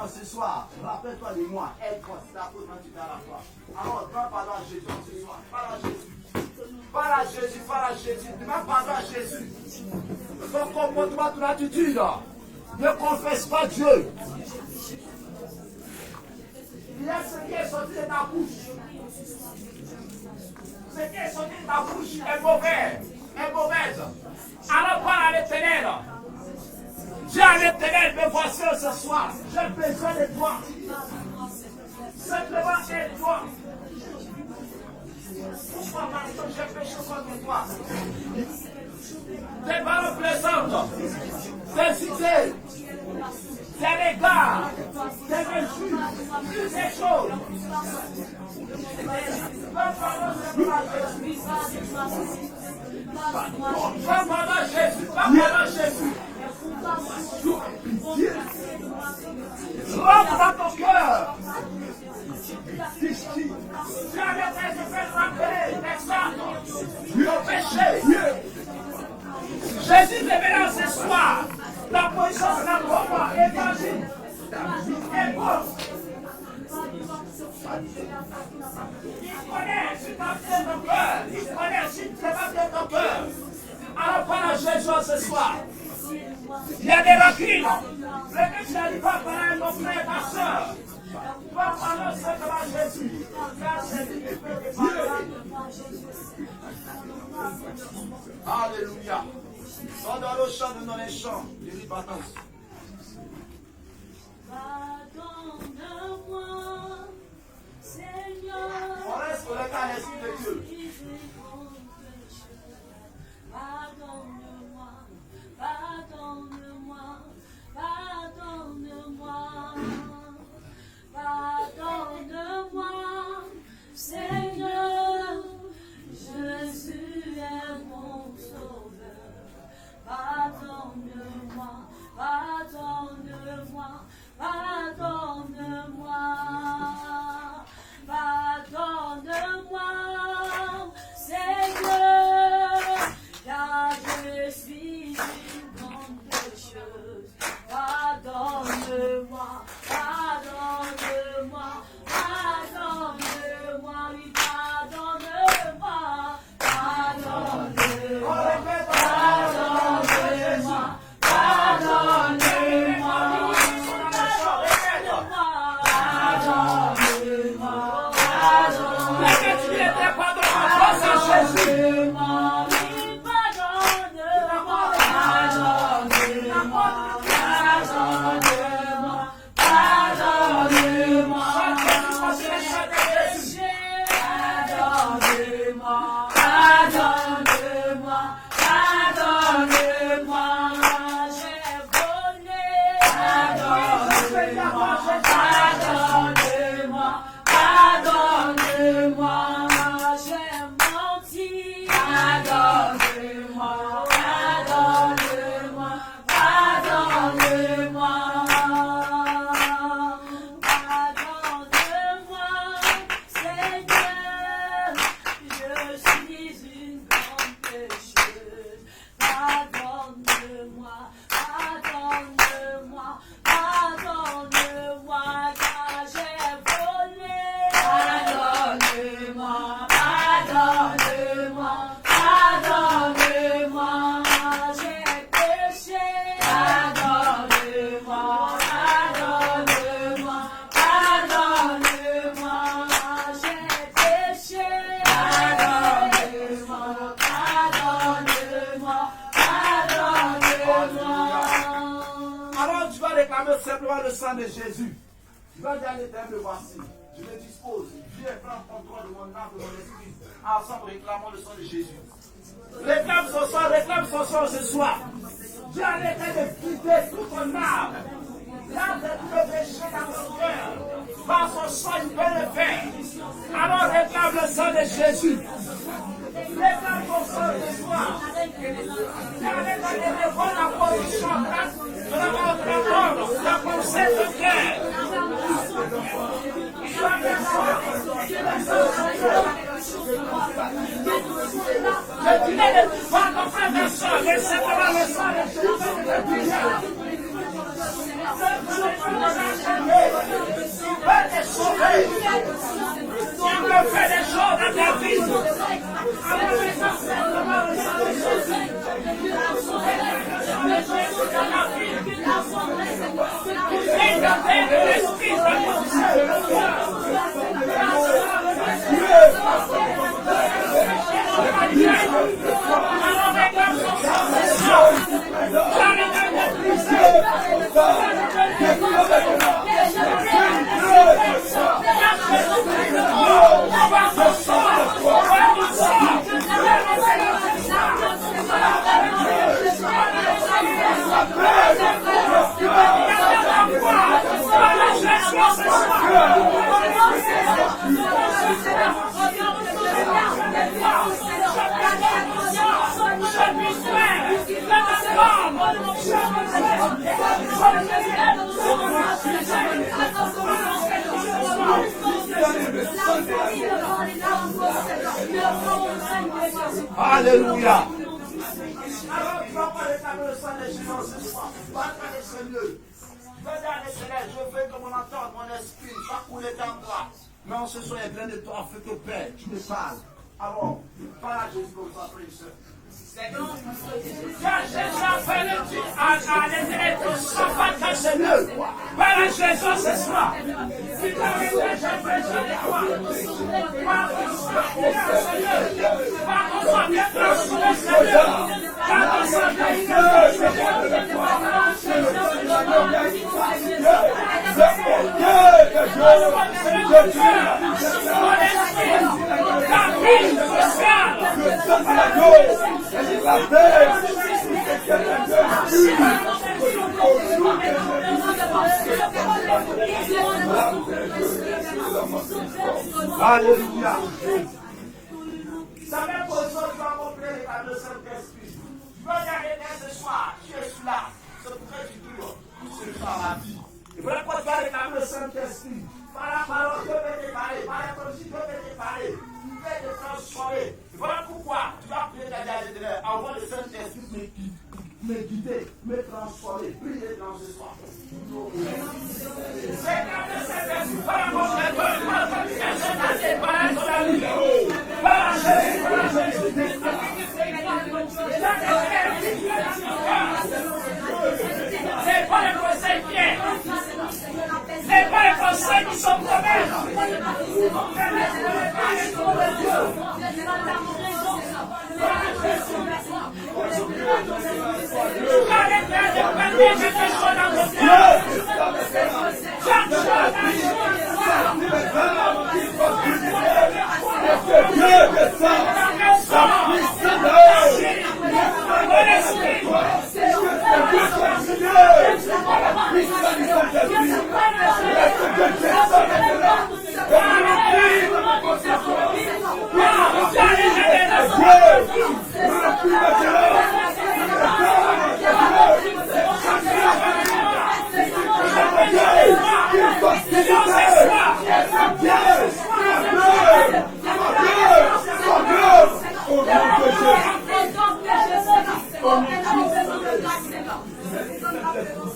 Ce soir, rappelle-toi de moi, aide-moi, c'est la faute quand tu viens à la croix. Alors, demande pardon à Jésus ce soir, parle à Jésus. Parle à Jésus, parle à Jésus, demande pardon à Jésus. Ton comportement, ton attitude, ne confesse pas Dieu. Il y a ce qui est sorti de ta bouche. Ce qui est sorti de ta bouche est mauvais, est mauvaise. Alors parle à l'Éternel. Dieu à l'Éternel, me voici ce soir. J'ai besoin de toi. Simplement aide-toi. Pourquoi parce que j'ai péché contre toi? Tes paroles plaisantes, tes idées, tes regards, tes injures, toutes ces choses. Va pendant Jésus, va pendant Jésus. Rentre dans ton cœur. Tu avais fait de faire rappeler ton péché. Jésus te verra ce soir. La position de la foi évangile est bonne. Il connaît si tu as fait ton cœur. Il connaît si tu n'as pas fait ton cœur. Alors parle à Jésus ce soir. Il y a des lacunes. Le tu n'arrives pas à parler à ton frère, ta soeur. Tu vas parler simplement à Jésus. Alléluia. Sois dans le chant de nos chants. De repentance. Pardonne-moi, Seigneur. On reste connecté à l'Esprit de Dieu. Pardonne-moi, pardonne-moi, pardonne-moi, pardonne-moi, Seigneur, Jésus est mon sauveur. Pardonne-moi, pardonne-moi, pardonne-moi, pardonne-moi, Seigneur, car je suis une grande pécheuse. Pardonne-moi, pardonne-moi, pardonne-moi, oui, pardonne-moi, pardonne-moi, pardonne-moi, pardonne-moi, pardonne-moi, pardonne-moi, j'ai volé réclamer simplement le sang de Jésus. Tu vas dire à l'Éternel, voici, je me dispose, viens prendre contrôle de mon âme, de mon esprit. Ensemble, réclamons le sang de Jésus. Réclame son sang ce soir. Dieu a l'Éternel de quitter toute ton âme. L'âme de tout le péché dans ton cœur. Par son sang, il peut le faire. Alors réclame le sang de Jésus. Réclame ton sang ce soir. Dieu a l'Éternel de prendre la position de la mort de la mort, de la pensée de cœur. Je disais de voir ton frère de sang, mais simplement le sang de Jésus. Tu peux te sauver. Tu peux faire des choses dans ta vie. Alors maintenant, simplement le sang de Jésus. Et dans l'esprit de ton Alléluia. Alors tu vas pas réclamer le sang de Jésus ce soir. Tu vas pas laisser mieux. Tu vas dire à l'Éternel, je veux que mon entente, mon esprit, va couler dans toi. Mais en ce soir, il est plein de toi, feu te paix. Tu me parles. Alors, parle à Jésus comme ça, frère et soeur. Car Jésus a fait le Dieu à l'Éternel de sang va casser le. Parle à Jésus ce soir. Si tu as déjà besoin de toi, par ton sang, viens Seigneur. Par ton sang, viens transformer Seigneur. Par ton sang, Alléluia. Ça même position, tu vas montrer par le Saint-Esprit. Tu vas regarder ce soir, tu es là. C'est pour que tu dures. C'est par la vie. Et voilà pourquoi tu vas réclamer le Saint-Esprit. Par la parole, Dieu peut te parler. Par la parole, Dieu peut te parler. Tu peux te transformer. Et voilà pourquoi tu vas prier ta Dieu. Envoie le Saint-Esprit me guider, me transformer. Priez dans ce soir. Réclame le Saint-Esprit. Par la parole, c'est pas les conseils pieds. C'est pas les conseils qui sont promesses.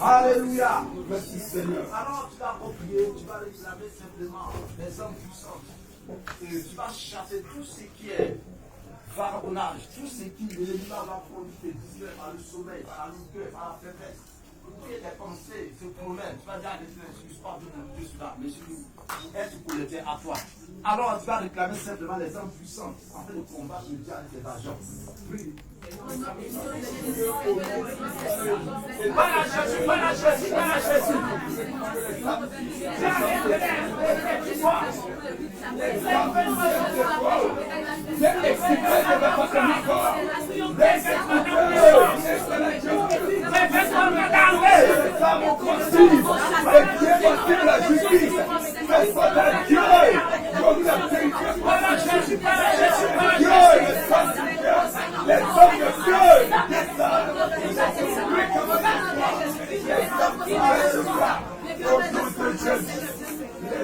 Alléluia. Merci Seigneur. Alors tu vas prier, tu vas réclamer simplement les hommes puissants. Et tu vas chasser tout ce qui est vagabondage, tout ce qui l'ennemi va prendre tes distraire par le sommeil, par la longueur, par la faiblesse. tes pensées se promènent, tu vas dire à Dieu, excuse pas de mon Dieu cela, mais est-ce pour le faire à toi? Alors tu vas réclamer simplement les hommes puissants en train de combattre le diable et ses agents. Oui. Pas la Jésus, pas la Jésus, pas la Jésus. Les hommes de Dieu,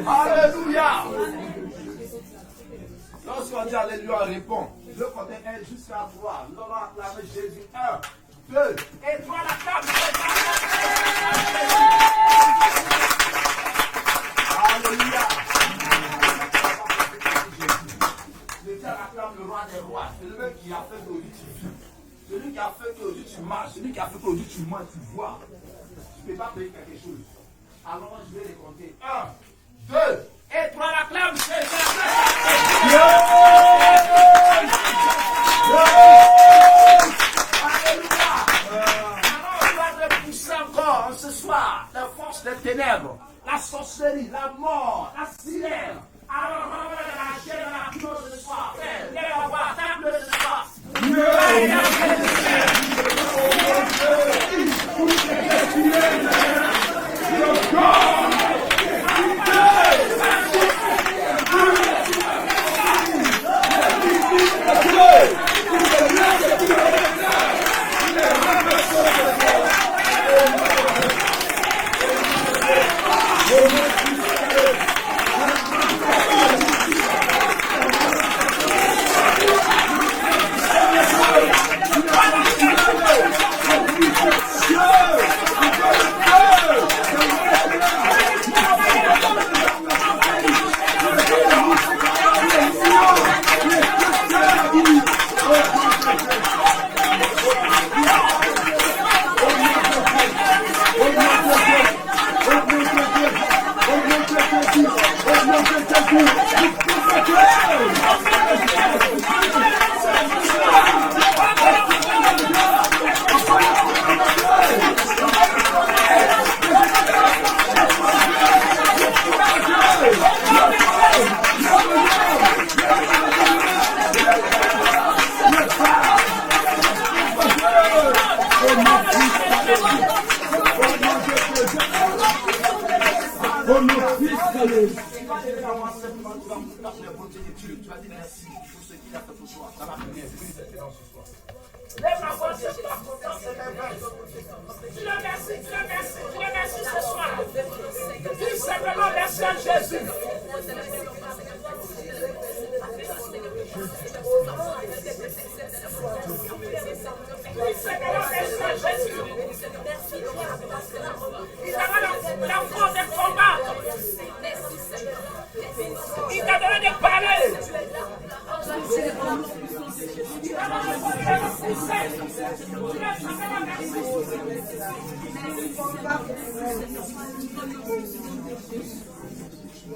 Alléluia. Lorsqu'on dit Alléluia, on répond. Le côté 1 jusqu'à 3. Nous allons acclamer Jésus. 1, 2, et 3, la table. Alléluia. Jésus acclame le roi des rois. C'est le même qui a fait qu'aujourd'hui tu vis. Celui qui a fait qu'aujourd'hui tu marches. Celui qui a fait qu'aujourd'hui tu manges, tu vois. Tu ne peux pas payer quelque chose. Alors je vais les compter. 1, 2, et 3, la clame. Alléluia. Alors on va repousser encore ce soir la force des ténèbres, la sorcellerie, la mort, la sirène. Alors on va la chaîne de la close ce soir. Viens on va table ce soir.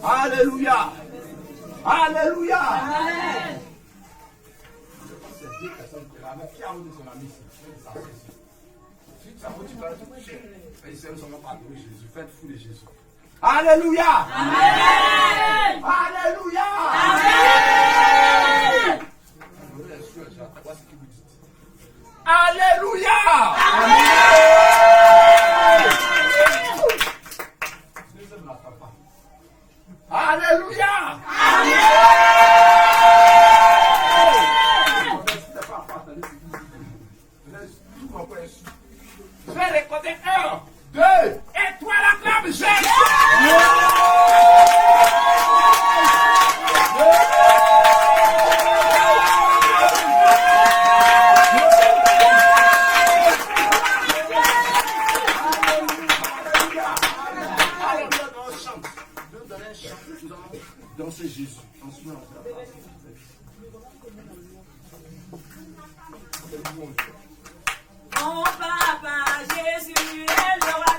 Alléluia. Alléluia. Amen. Alléluia. Amen. Alléluia. Amen. Alléluia. Alléluia. Je vais les compter 1, 2, et 3, la clame, Jésus. Danser Jésus. Mon papa Jésus est le roi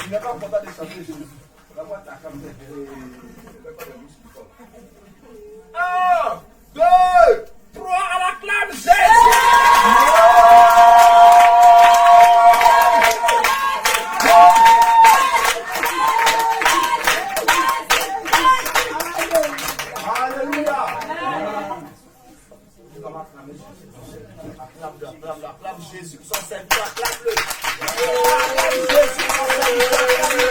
Tu n'es pas content de chanter Jésus. Donne-moi ta caméra. 1, 2, 3, à la clame Jésus. Alléluia. Acclame Jésus, son Seigneur, acclame-le. Acclame Jésus, son Seigneur, acclame-le.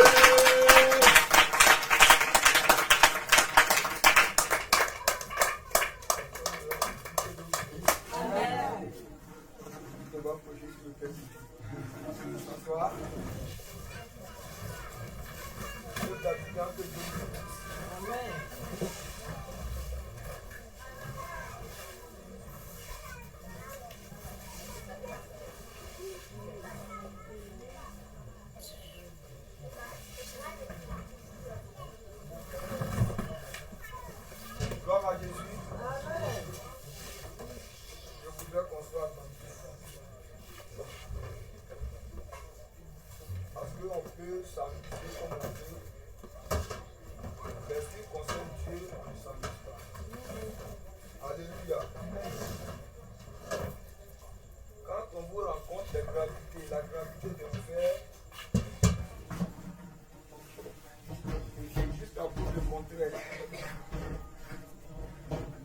Gloire à Jésus. Je voudrais qu'on soit attentif. Parce qu'on peut s'amuser comme on veut. Mais ce qui concerne Dieu, on ne s'amuse pas. Alléluia. Quand on vous rencontre la gravité de l'enfer, c'est juste à vous le contraire.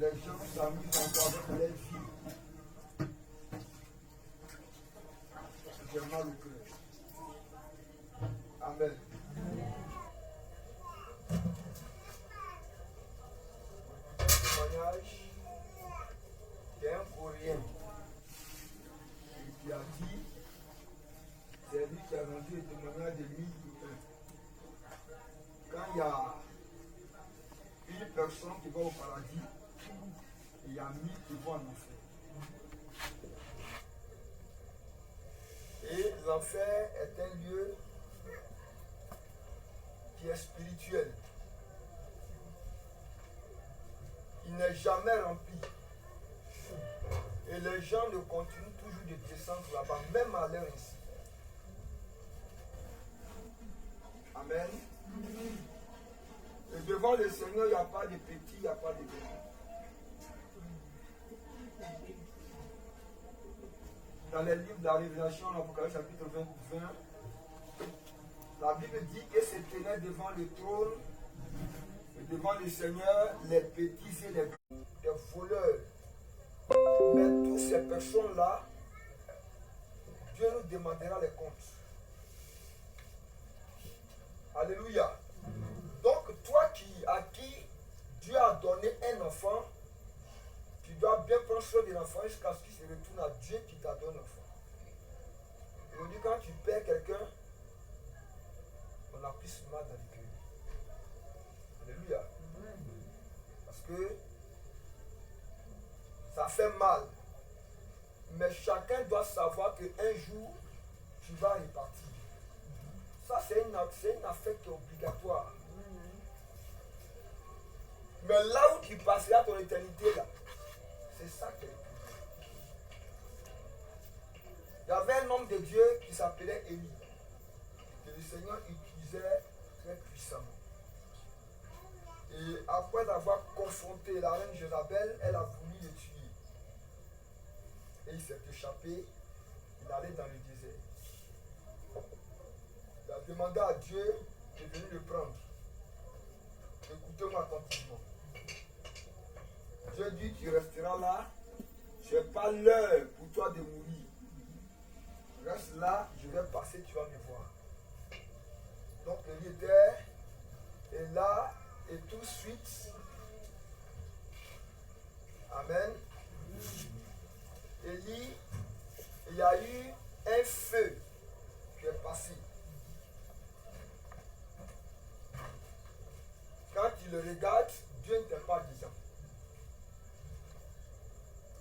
Les gens s'amusent encore avec leur vie. J'ai mal au cœur. Amen. Un témoignage d'un Coréen qui a dit, c'est lui qui a rendu le témoignage de 1001. Quand il y a une personne qui va au paradis, il y a 1000 qui vont en enfer. Et l'enfer est un lieu qui est spirituel. Il n'est jamais rempli. Et les gens ne continuent toujours de descendre là-bas, même à l'heure ici. Amen. Et devant le Seigneur, il n'y a pas de petits, il n'y a pas de grands. Dans les livres de la Révélation, l'Apocalypse chapitre 20, la Bible dit que se tenaient devant le trône et devant le Seigneur les petits et les grands, des voleurs. Mais toutes ces personnes-là, Dieu nous demandera les comptes. Alléluia. Donc toi à qui Dieu a donné un enfant, tu dois bien prendre soin de l'enfant jusqu'à ce qu'il se retourne à Dieu qui t'a donné l'enfant. Aujourd'hui, quand tu perds quelqu'un, on a plus mal dans le cœur. Alléluia. Parce que ça fait mal. Mais chacun doit savoir qu'un jour, tu vas repartir. Ça, c'est une affaire qui est obligatoire. Mais là où tu passeras ton éternité, là, c'est ça qui est le plus. Il y avait un homme de Dieu qui s'appelait Élie, que le Seigneur utilisait très puissamment. Et après avoir confronté la reine Jézabel, elle a voulu le tuer. Et il s'est échappé, il allait dans le désert. Il a demandé à Dieu de venir le prendre. Écoutez-moi attentivement. Dieu dit, tu resteras là, ce n'est pas l'heure pour toi de mourir. Reste là, je vais passer, tu vas me voir. Donc il était, et là, et tout de suite, amen, Élie, il y a eu un feu qui est passé. Quand tu le regardes, Dieu ne t'est pas disant.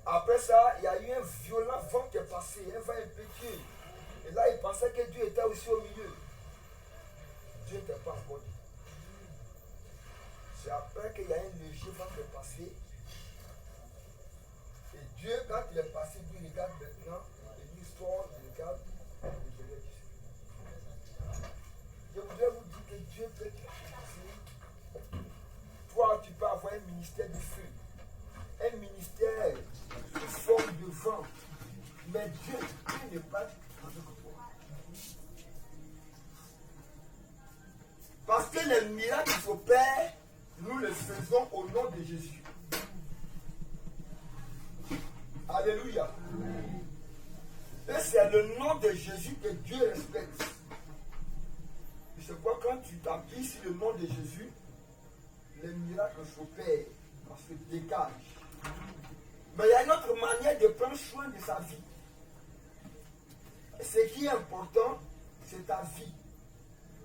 Après ça, il y a eu un violent vent qui est passé, un vent impétueux. Et là, il pensait que Dieu était aussi au milieu. Dieu ne t'est pas encore dit. C'est après qu'il y a un léger vent qui est passé. Et Dieu, quand il est passé, Dieu regarde maintenant, et l'histoire, il regarde, et je l'ai dit. Dieu opère, nous le faisons au nom de Jésus. Alléluia. Et c'est le nom de Jésus que Dieu respecte. Et c'est pourquoi quand tu t'appuies sur le nom de Jésus, les miracles s'opèrent, parce que dégage. Mais il y a une autre manière de prendre soin de sa vie. Et ce qui est important, c'est ta vie.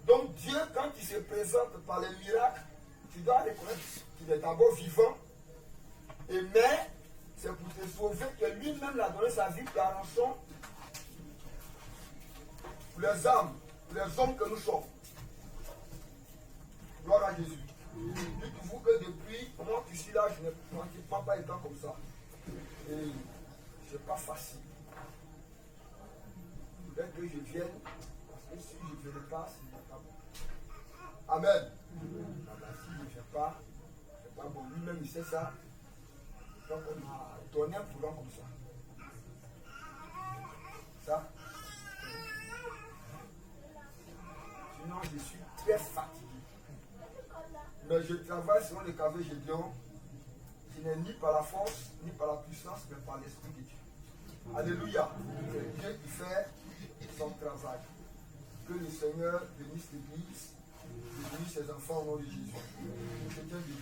Donc Dieu, quand il se présente par les miracles, tu dois reconnaître qu'il est d'abord vivant. Et mais, c'est pour te sauver que lui-même a donné sa vie pour la rançon pour les âmes, pour les hommes que nous sommes. Gloire à Jésus. Dites-vous que depuis le moment que je suis là, je n'ai pratiquement pas été comme ça. Et c'est pas facile. Dès que je vienne, parce que si je ne venais pas, ce n'est pas bon. Amen. Si je ne viens pas, c'est pas bon. Lui-même, il sait ça. Donc on a donné un programme comme ça. Ça. Sinon, je suis très fatigué. Mais je travaille selon le caveau Gédéon, qui n'est ni par la force, ni par la puissance, mais par l'Esprit de Dieu. Alléluia. C'est Dieu qui fait son travail. Que le Seigneur bénisse l'Église, et bénisse ses enfants au nom de Jésus. Je tiens Dieu.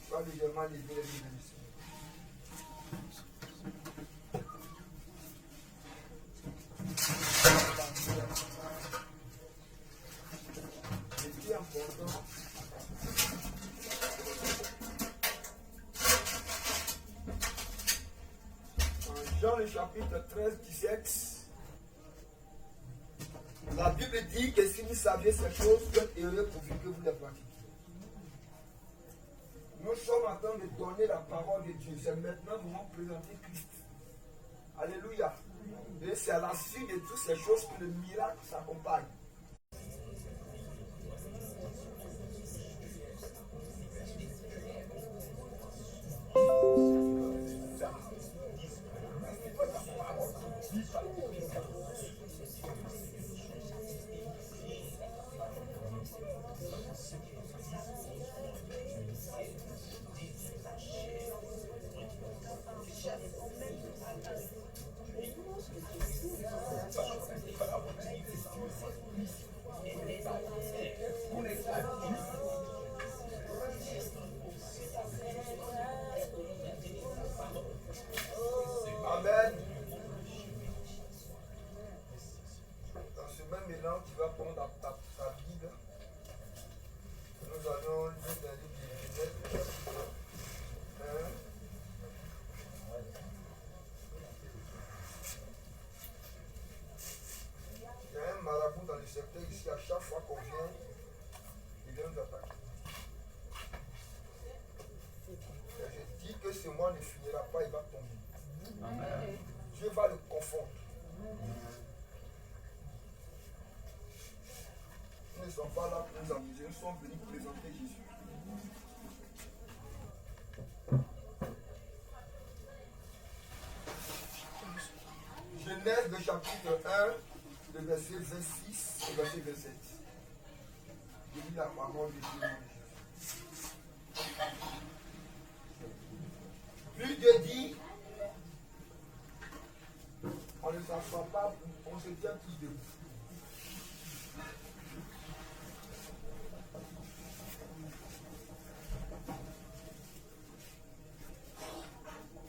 Sois légèrement levé les mains du Seigneur. Ce qui est important, en Jean le chapitre 13, 17, la Bible dit que si vous saviez ces choses, vous êtes heureux pourvu que vous les pratiquiez. Nous sommes en train de donner la parole de Dieu. C'est maintenant que nous allons présenter Christ. Alléluia. Et c'est à la suite de toutes ces choses que le miracle s'accompagne. Amen. Dans ce même élan, tu vas prendre ta Bible. Nous allons lire dans le livre de Genèse, chapitre 1. Il y a un marabout dans le secteur ici, à chaque fois qu'on vient, il vient nous attaquer. Et je dis que ce mois ne finira pas, il va tomber. Amen. Dieu va le confondre. Nous ne sommes pas là pour nous amuser, nous sommes venus présenter Jésus. Genèse, le chapitre 1, le verset 26 et verset 27. Je lis la parole de Dieu. Puis Dieu dit, on ne s'assoit pas, on se tient tous debout.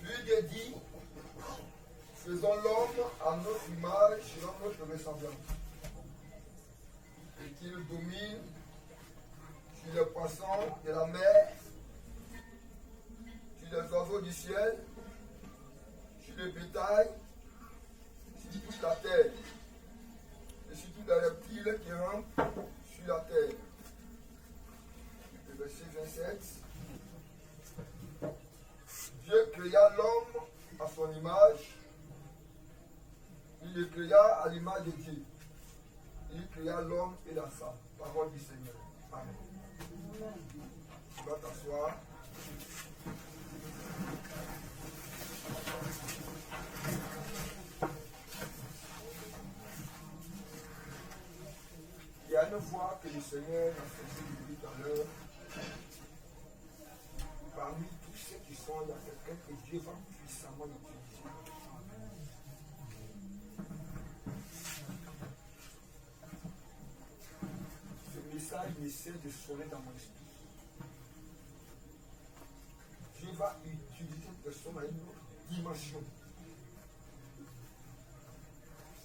Puis Dieu dit, faisons l'homme à notre image, selon notre ressemblance, et qu'il domine sur les poissons de la mer, sur les oiseaux du ciel, sur le bétail, sur toute la terre, et sur tous les reptiles qui rampent sur la terre. Le verset 27. Dieu créa l'homme à son image. Il le créa à l'image de Dieu. Il créa l'homme et la femme. Parole du Seigneur. Amen. Tu vas t'asseoir. Il y a une voix que le Seigneur a fait depuis tout à l'heure. Parmi tous ceux qui sont là, quelqu'un que Dieu va puissamment utiliser. Ce message essaie de sonner dans mon esprit. Dieu va utiliser cette personne à une autre dimension.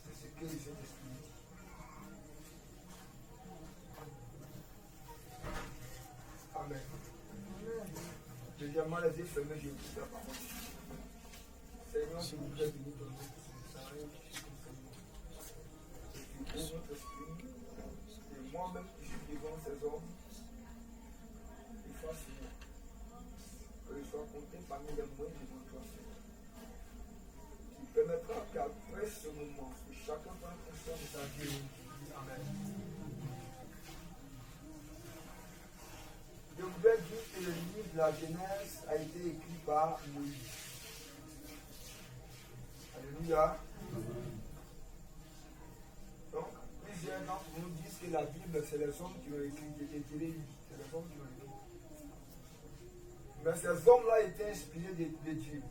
C'est ce que les Saint-Esprit dit. Amen. Deuxièmement, les yeux fermés, je vous dis la parole. Seigneur, s'il vous plaît, venez donner ce message qui est enseignement. Et tu ouvres notre esprit. Et moi-même qui suis devant ces hommes, il faut Seigneur que je sois compté parmi les moyens de votre Seigneur. Qui permettra qu'après ce moment, que chacun prenne conscience de sa vie. Amen. Je voudrais dire que le livre de la Genèse a été écrit par Moïse. Alléluia. Donc, plusieurs d'entre nous disent que la Bible, c'est les hommes qui l'ont écrit, c'est les hommes qui l'ont écrit. Mais ces hommes-là étaient inspirés de Dieu.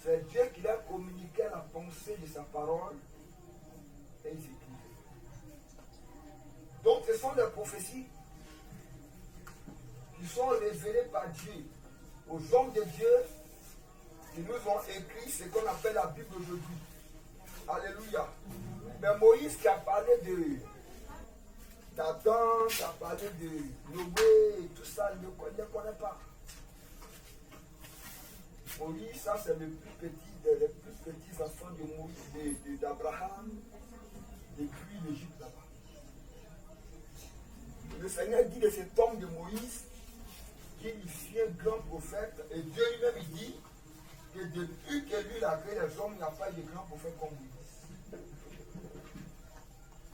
C'est Dieu qui leur communiquait la pensée de sa parole et ils écrivaient. Donc ce sont des prophéties qui sont révélées par Dieu aux hommes de Dieu qui nous ont écrit ce qu'on appelle la Bible aujourd'hui. Alléluia. Mais Moïse qui a parlé d'Adam, qui a parlé de Noé et tout ça, il ne connaît pas. Moïse, ça c'est le plus petit des plus petits enfants de Moïse, d'Abraham, depuis l'Égypte là-bas. Le Seigneur dit de cet homme de Moïse qu'il fut un grand prophète et Dieu lui-même il dit que depuis que lui a créé les hommes, il n'y a pas de grand prophète comme Moïse.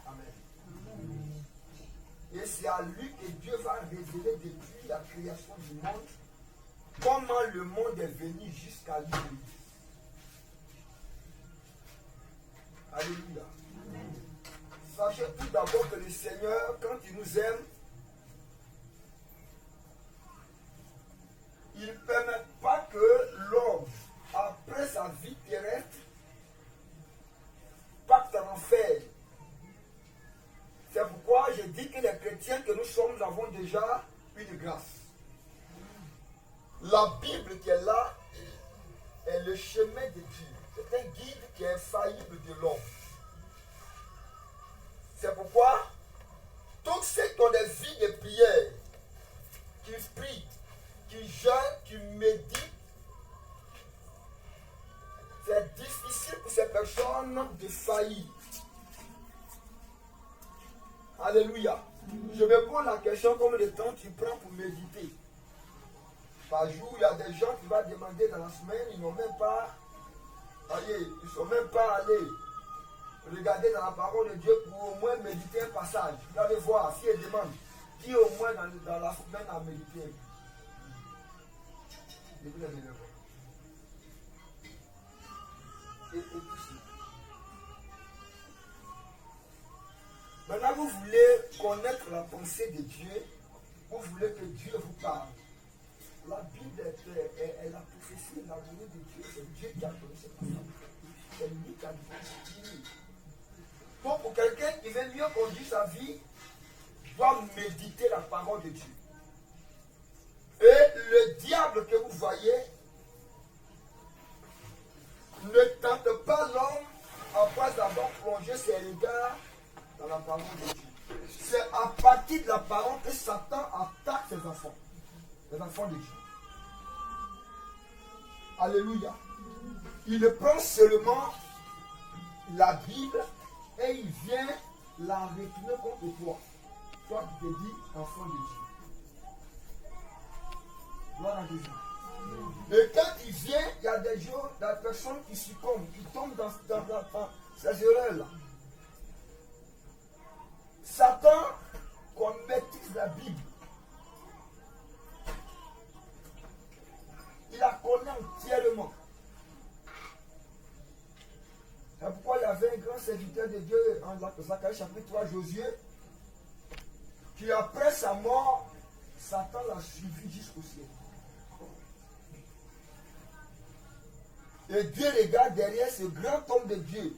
Amen. Et c'est à lui que Dieu va révéler depuis la création du monde comment le monde est venu jusqu'à lui. Alléluia. Sachez tout d'abord que le Seigneur, quand il nous aime, il ne permet pas que l'homme, après sa vie terrestre, parte en enfer. C'est pourquoi je dis que les chrétiens que nous sommes avons déjà une grâce. La Bible qui est là est le chemin de Dieu. C'est un guide qui est infaillible de l'homme. C'est pourquoi tous ceux qui ont des vies de prière, qui prient, qui jeûnent, qui méditent, c'est difficile pour ces personnes de faillir. Alléluia. Je me pose la question combien de temps tu prends pour méditer. Par jour, il y a des gens qui vont demander dans la semaine, ils n'ont même pas allé, ils ne sont même pas allés regarder dans la parole de Dieu pour au moins méditer un passage. Vous allez voir, si elle demande, qui au moins dans la semaine a médité. Et vous allez le voir. Et tout ça. Maintenant, vous voulez connaître la pensée de Dieu, vous voulez que Dieu vous parle. La Bible est la prophétie, la volonté de Dieu, c'est Dieu qui a donné cette parole. C'est lui qui a donné. Donc pour quelqu'un qui veut mieux conduire sa vie, doit méditer la parole de Dieu. Et le diable que vous voyez ne tente pas l'homme après avoir plongé ses regards dans la parole de Dieu. C'est à partir de la parole que Satan attaque ses enfants. Les enfants de Dieu. Alléluia. Il prend seulement la Bible et il vient la retourner contre toi. Toi qui te dis enfant de Dieu. Gloire à Jésus. Et quand il vient, il y a des gens, des personnes qui succombent, qui tombent dans ces erreurs-là. Satan, qu'on maîtrise la Bible, dans Zacharie chapitre 3, Josué, qui après sa mort, Satan l'a suivi jusqu'au ciel. Et Dieu regarde derrière ce grand homme de Dieu,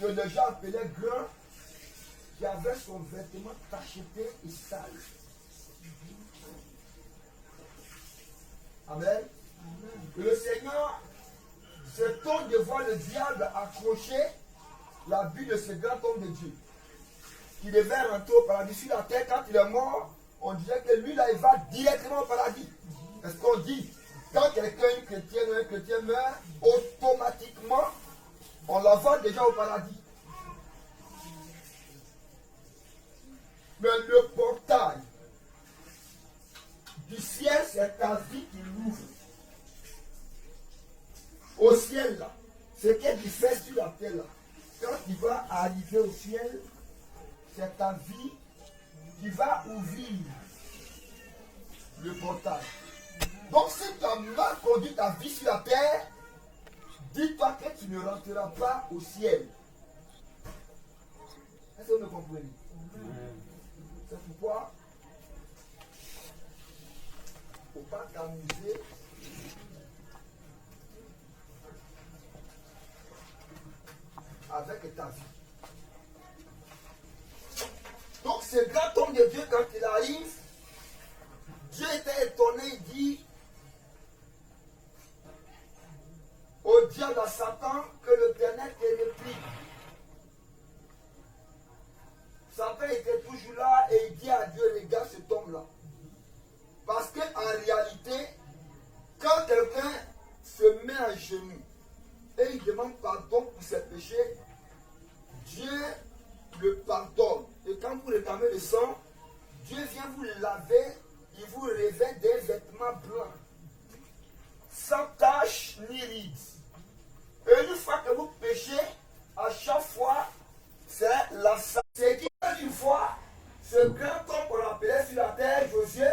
que les gens appelaient grand, qui avait son vêtement tacheté et sale. Amen. Et le Seigneur se tourne de voir le diable accrocher la vie de ce grand homme de Dieu, qui devait rentrer au paradis sur la terre. Quand il est mort, on disait que lui là, il va directement au paradis. Est-ce qu'on dit, quand quelqu'un, une chrétienne ou un chrétien meurt, automatiquement, on l'envoie déjà au paradis. Mais le portail du ciel, c'est ta vie qui l'ouvre. Au ciel, là, ce que tu fais sur la terre, là, quand tu vas arriver au ciel, c'est ta vie qui va ouvrir le portail. Donc, si tu as mal conduit ta vie sur la terre, dis-toi que tu ne rentreras pas au ciel. Est-ce que vous me comprenez? C'est pourquoi il ne faut pas t'amuser avec ta vie. Donc ce grand homme de Dieu, quand il arrive, Dieu était étonné, il dit au diable à Satan que l'Éternel te réplie. Satan était toujours là et il dit à Dieu, regarde cet homme-là. Parce qu'en réalité, quand quelqu'un se met à genoux et il demande pardon pour ses péchés, Dieu le pardonne. Et quand vous réclamez le sang, Dieu vient vous laver, il vous revêt des vêtements blancs, sans tache ni rides. Et une fois que vous péchez, à chaque fois, c'est la sang. C'est qu'une fois, ce grand homme qu'on appelait sur la terre, Josué,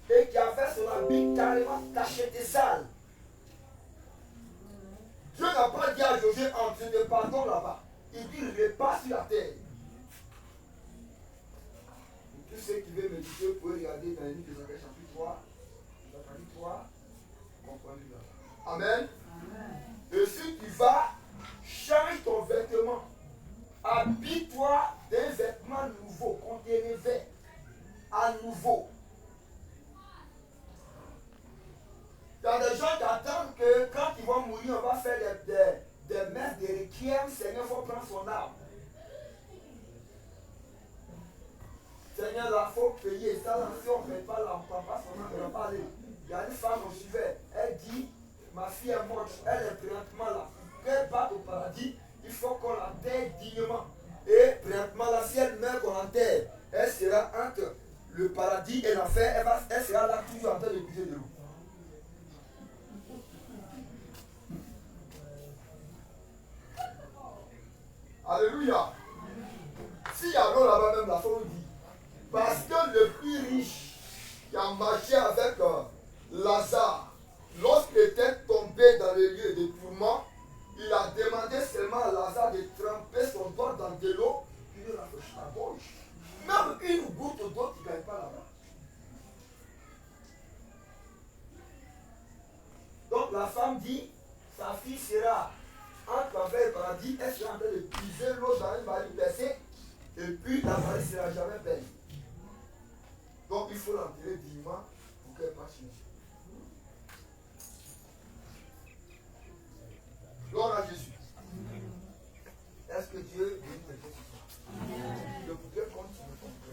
et qui avait son habit carrément taché de sale. Dieu n'a pas dit à Josué, entre de pardon là-bas. Il dit, repars sur la terre. Tous ceux qui veulent méditer, vous pouvez regarder dans le livre de Zacharie chapitre 3. Zacharie 3, comprenez là. Amen. Amen. Et si tu vas, change ton vêtement. Habille-toi d'un vêtement nouveau, qu'on te revêt à nouveau. Il y a des gens qui attendent que quand ils vont mourir, on va faire des messes de requiem. Seigneur, il faut prendre son âme. Seigneur, là, il faut payer. Ça, là, si on ne paye pas, là, on ne prend pas son âme, on ne va pas aller. Il y a une femme au suivait. Elle dit, ma fille est morte, elle est présentement là. Qu'elle parte au paradis, il faut qu'on l'enterre dignement. Et présentement là, si elle meurt qu'on l'enterre, elle sera entre le paradis et l'enfer. Elle sera là toujours en train de puiser de l'eau. Alléluia. S'il y a l'eau là-bas même, la femme dit, parce que le plus riche qui a marché avec Lazare, lorsqu'il était tombé dans le lieu de tourment, il a demandé seulement à Lazare de tremper son doigt dans de l'eau, puis il rafraîchit la gorge. Même une goutte d'eau, tu ne gagnes pas là-bas. Donc la femme dit, sa fille sera entre l'enfer et le paradis, elle sera en train de puiser l'eau dans une barrique percée, et puis la barrique ne sera jamais belle. Donc il faut l'enterrer dignement pour qu'elle passe chez. Gloire à Jésus. Est-ce que Dieu veut quelque chose? Je voudrais qu'on se comprenne.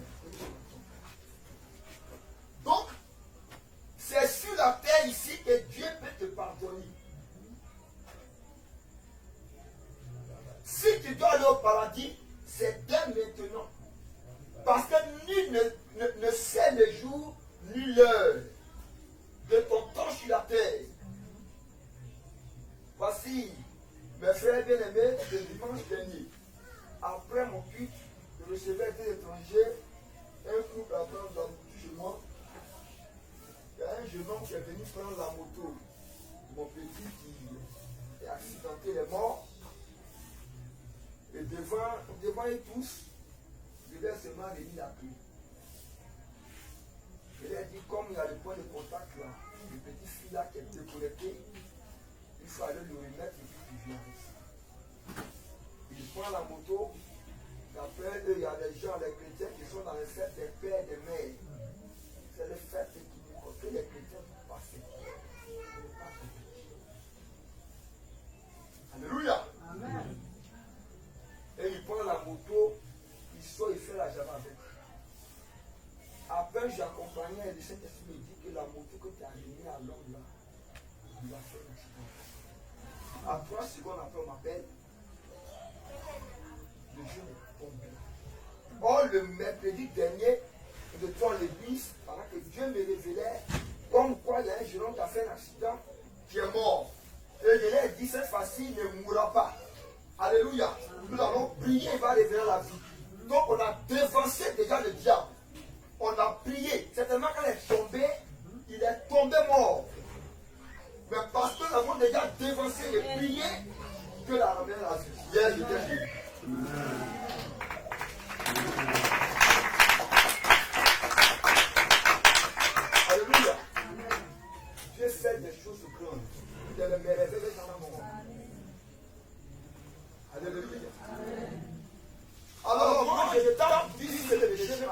Donc, c'est sur la terre ici que Dieu peut te pardonner. Si tu dois aller au paradis, c'est dès maintenant. Parce que nul ne sait le jour ni l'heure de ton temps sur la terre. Voici, mes frères bien-aimés, le dimanche dernier, après mon culte, je recevais des étrangers, un couple à prendre la moto chez moi. Il y a un jeune homme qui est venu prendre la moto. Mon petit qui est accidenté, il est mort. Et devant eux tous, je vais seulement remis la clé. Je lui ai dit, comme il y a le point de contact là, le petit fil là qui est déconnecté, il faut aller le remettre et puis tu viens. Il prend la moto, d'après eux, il y a des gens, les chrétiens qui sont dans les fêtes des pères et des mères. C'est les fêtes qui nous que les chrétiens vont passer. Alléluia. Amen. Et il prend la moto, il sort, il fait la java avec. Après, j'accompagnais le Saint-Esprit me dit que la moto que tu as amenée à l'homme là, il a fait un accident. À 3 secondes après, on m'appelle. Le jour est tombé. Or, le mercredi dernier, de temps l'église, pendant que Dieu me révélait, comme quoi il y a un jeune homme qui a fait un accident, qui est mort. Et je lui ai dit, cette fois-ci, il ne mourra pas. Alléluia. Nous allons prier, il va révéler la vie. Donc, on a dévancé déjà le diable. On a prié. Certainement, quand il est tombé, il est tombé mort. Mais parce que nous avons déjà dévancé et prié, Dieu l'a ramené la vie. Hier, je t'ai dit. Alléluia. Dieu fait des choses grandes. Il est le merveilleux dans la mort. Alléluia. Alors, moi, je tape, dis que le péché ne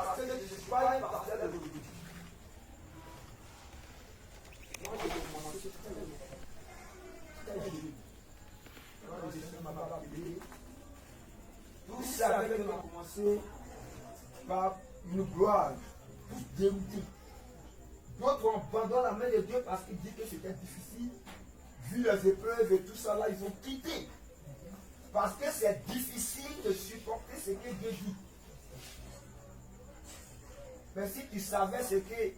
pas par terre de l'autre. Moi, je vais commencer Vous savez qu'on a commencé par une gloire, tous déroutés. D'autres ont abandonné la main de Dieu parce qu'ils disent que c'était difficile. Vu les épreuves et tout ça là, ils ont quitté. Parce que c'est difficile de supporter ce que Dieu dit. Mais si tu savais ce que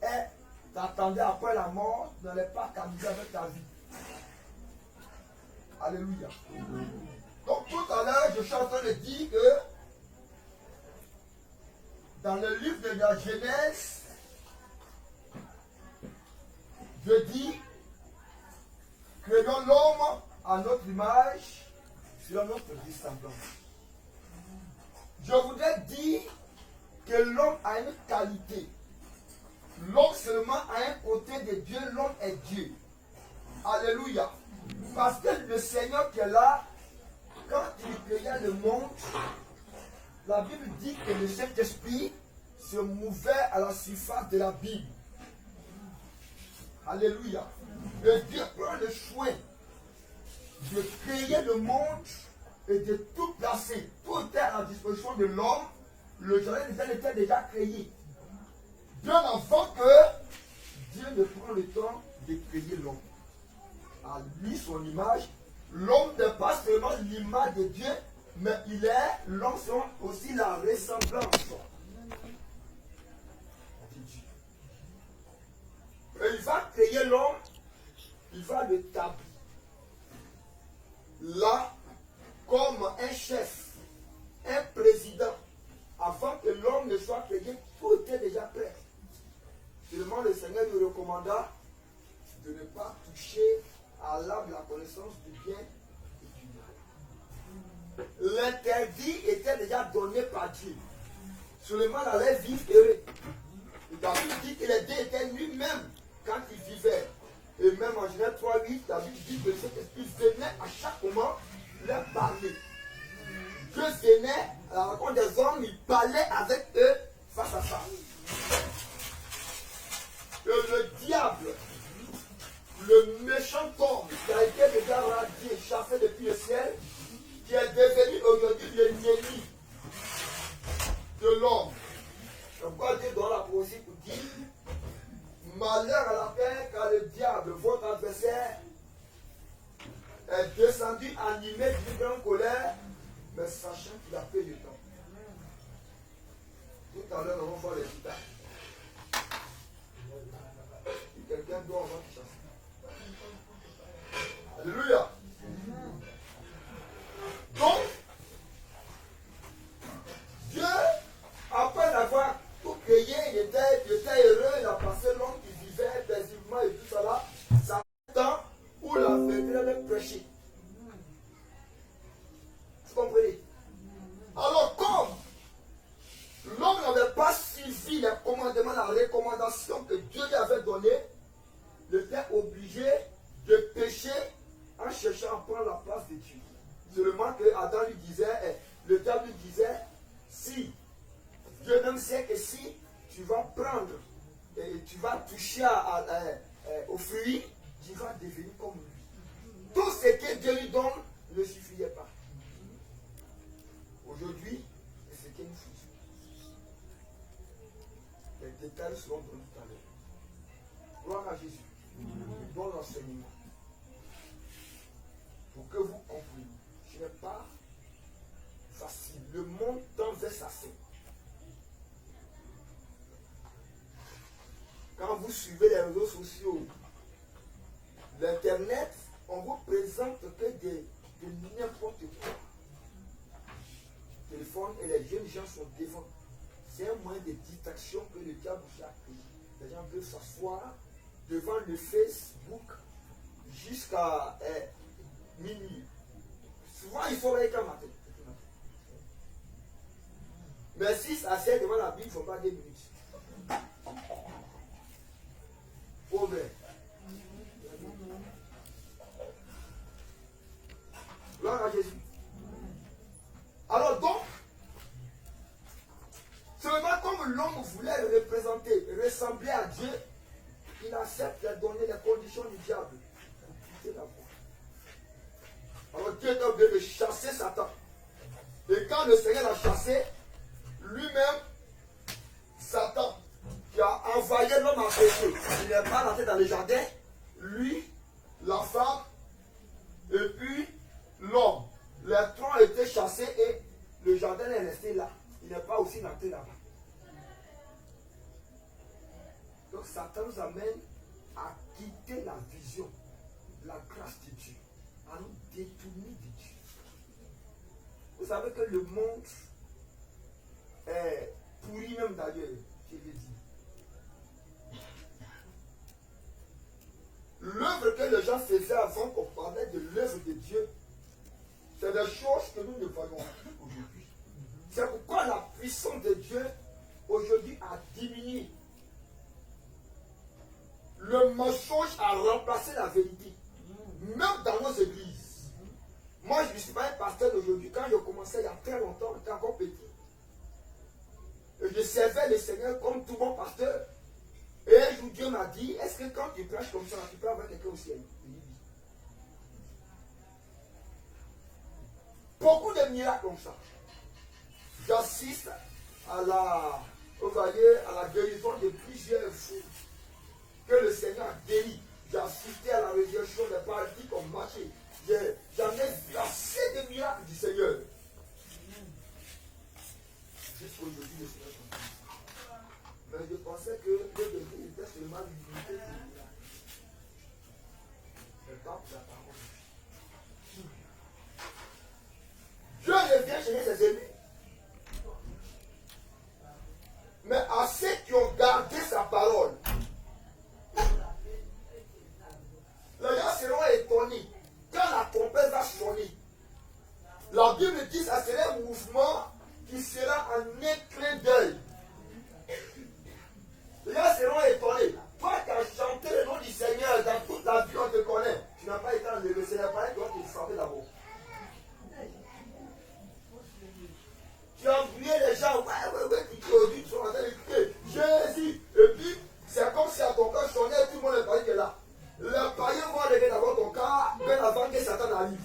t'attendais après la mort, tu n'allais pas t'amuser avec ta vie. Alléluia. Donc tout à l'heure, je suis en train de dire que dans le livre de la Genèse, je dis, créons l'homme à notre image, sur notre ressemblance. Je voudrais dire que l'homme a une qualité. L'homme seulement a un côté de Dieu, l'homme est Dieu. Alléluia. Parce que le Seigneur qui est là, quand il créait le monde, la Bible dit que le Saint-Esprit se mouvait à la surface de la Bible. Alléluia. Et Dieu prend le soin de créer le monde et de tout placer. Tout était à la disposition de l'homme. Le jardin d'Éden était déjà créé. Bien avant que Dieu ne prenne le temps de créer l'homme. À lui, son image, l'homme n'est pas seulement l'image de Dieu, mais l'homme sont aussi la ressemblance de Dieu. Et il va créer l'homme, il va le tabler. Là, comme un chef, un président, avant que l'homme ne soit créé, tout était déjà prêt. Seulement le Seigneur nous recommanda de ne pas toucher à l'arbre de la connaissance du bien et du mal. L'interdit était déjà donné par Dieu. Seulement il allait vivre heureux. David dit que les deux étaient lui-même quand il vivait. Et même en Genèse 3:8, David dit que cet esprit venait à chaque moment leur parler. Dieu venait à la rencontre des hommes, il parlait avec eux face à face. Et le diable, le méchant homme qui a été déjà radié, chassé depuis le ciel, qui est devenu aujourd'hui l'ennemi de l'homme. Donc, quoi Dieu dans la prophétie pour dire malheur à la terre car le diable, votre adversaire, est descendu animé d'une grande colère, mais sachant qu'il a fait du temps. Tout à l'heure, nous allons voir les résultats. Si quelqu'un doit, on va te chasser. Alléluia. Donc, Dieu, après avoir tout créé, il était heureux, il a passé l'homme qui vivait paisiblement et tout ça là. Ça fait un temps où la vérité allait prêcher. Vous comprenez? représentation que Dieu lui avait donnée, il était obligé de pécher en cherchant à prendre la place de Dieu. Seulement que Adam lui disait, le diable lui disait, si Dieu même sait que si tu vas prendre et tu vas toucher au fruit, tu vas devenir comme lui. Tout ce que Dieu lui donne ne suffisait pas. Aujourd'hui, c'est ce que nous faisons. Les détails seront donnés tout à l'heure. Gloire à Jésus. Dans l'enseignement. Pour que vous compreniez, ce n'est pas facile. Le monde tend vers sa fin. Quand vous suivez les réseaux sociaux, l'internet, on vous présente que de n'importe quoi. Le téléphone et les jeunes gens sont devant. C'est un moyen de distraction que le diable cherche. Les gens peuvent s'asseoir devant le Facebook jusqu'à minuit. Souvent, il faut aller qu'un matin. Mais si ça sert devant la Bible, il ne faut pas 2 minutes. Pauvre. Gloire à Jésus. Alors donc, seulement comme l'homme voulait le représenter, ressembler à Dieu, il accepte de donner les conditions du diable. C'est la voie. Alors Dieu est obligé de chasser Satan. Et quand le Seigneur l'a chassé, lui-même, Satan, qui a envahi l'homme en péché, il n'est pas rentré dans le jardin, lui, la femme, et puis l'homme. Les trois ont été chassés et le jardin est resté là. Il n'est pas aussi rentré là-bas. Donc Satan nous amène à quitter la vision, la grâce de Dieu, à nous détourner de Dieu. Vous savez que le monde est pourri même d'ailleurs, je l'ai dit. L'œuvre que les gens faisaient avant qu'on parlait de l'œuvre de Dieu, c'est des choses que nous ne voyons aujourd'hui. C'est pourquoi la puissance de Dieu aujourd'hui a diminué. Le mensonge a remplacé la vérité. Même dans nos églises. Moi, je ne suis pas un pasteur d'aujourd'hui. Quand je commençais il y a très longtemps, j'étais encore petit. Et je servais le Seigneur comme tout bon pasteur. Et un jour, Dieu m'a dit, est-ce que quand tu prêches comme ça, tu peux avoir quelqu'un au ciel? Beaucoup de miracles comme ça. J'assiste à la guérison de plusieurs fous que le Seigneur a guéri. J'ai assisté à la résurrection des paralysés qui ont marché. J'en ai vu assez de miracles du Seigneur. Jusqu'aujourd'hui, le Seigneur continue. Mais je pensais que le bébé était seulement l'unité. Mais pas pour la parole. Dieu revient chez ses ennemis. Mais à ceux qui ont gardé sa parole, les gens seront étonnés. Quand la trompette va sonner, la Bible dit que ça sera un mouvement qui sera en un clin d'œil. Les gens seront étonnés. Toi qui as chanté le nom du Seigneur dans toute la vie, on te connaît. Tu n'as pas été enlevé. Ce n'est pas un qui va te frapper d'abord. Tu as oublié les gens. Ouais, tu sont en train de crier Jésus. Et puis, c'est comme si à ton cœur sonnait, tout le monde est païen qui est là. Les païens vont arriver d'abord ton cas, bien avant que Satan arrive.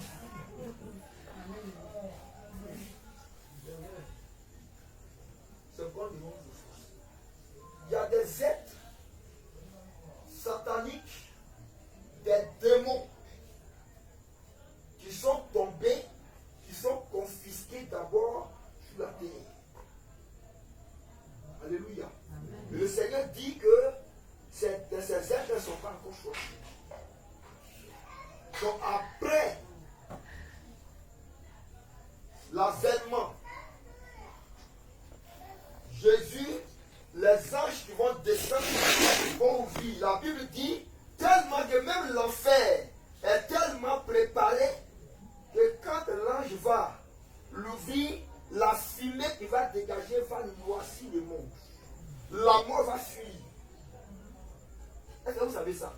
C'est quoi le nom de force? Il y a des êtres sataniques, des démons qui sont tombés, qui sont confisqués d'abord sur la terre. Alléluia. Le Seigneur dit que ces êtres ne sont pas encore sortis. Donc après l'avènement, Jésus, les anges qui vont descendre, ils vont ouvrir. La Bible dit tellement que même l'enfer est tellement préparé que quand l'ange va l'ouvrir, la fumée qui va dégager va noircir le monde. La mort va suivre. Est-ce que vous savez ça?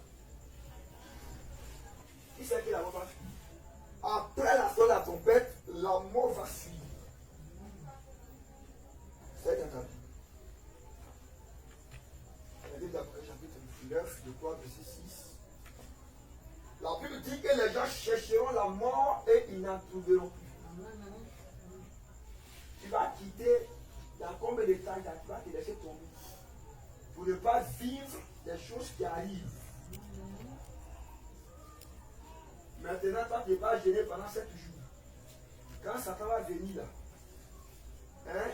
Qui sait que la mort va suivre? Après la sonne de la trompette, la mort va suivre. C'est entendu. Regardez d'après chapitre 9, de quoi, verset 6. La Bible dit que les gens chercheront la mort et ils n'en trouveront plus. Tu vas quitter dans combien de temps tu vas te laisser tomber pour ne pas vivre des choses qui arrivent. Maintenant, toi, tu n'es pas gêné pendant 7 jours. Quand Satan va venir là, hein,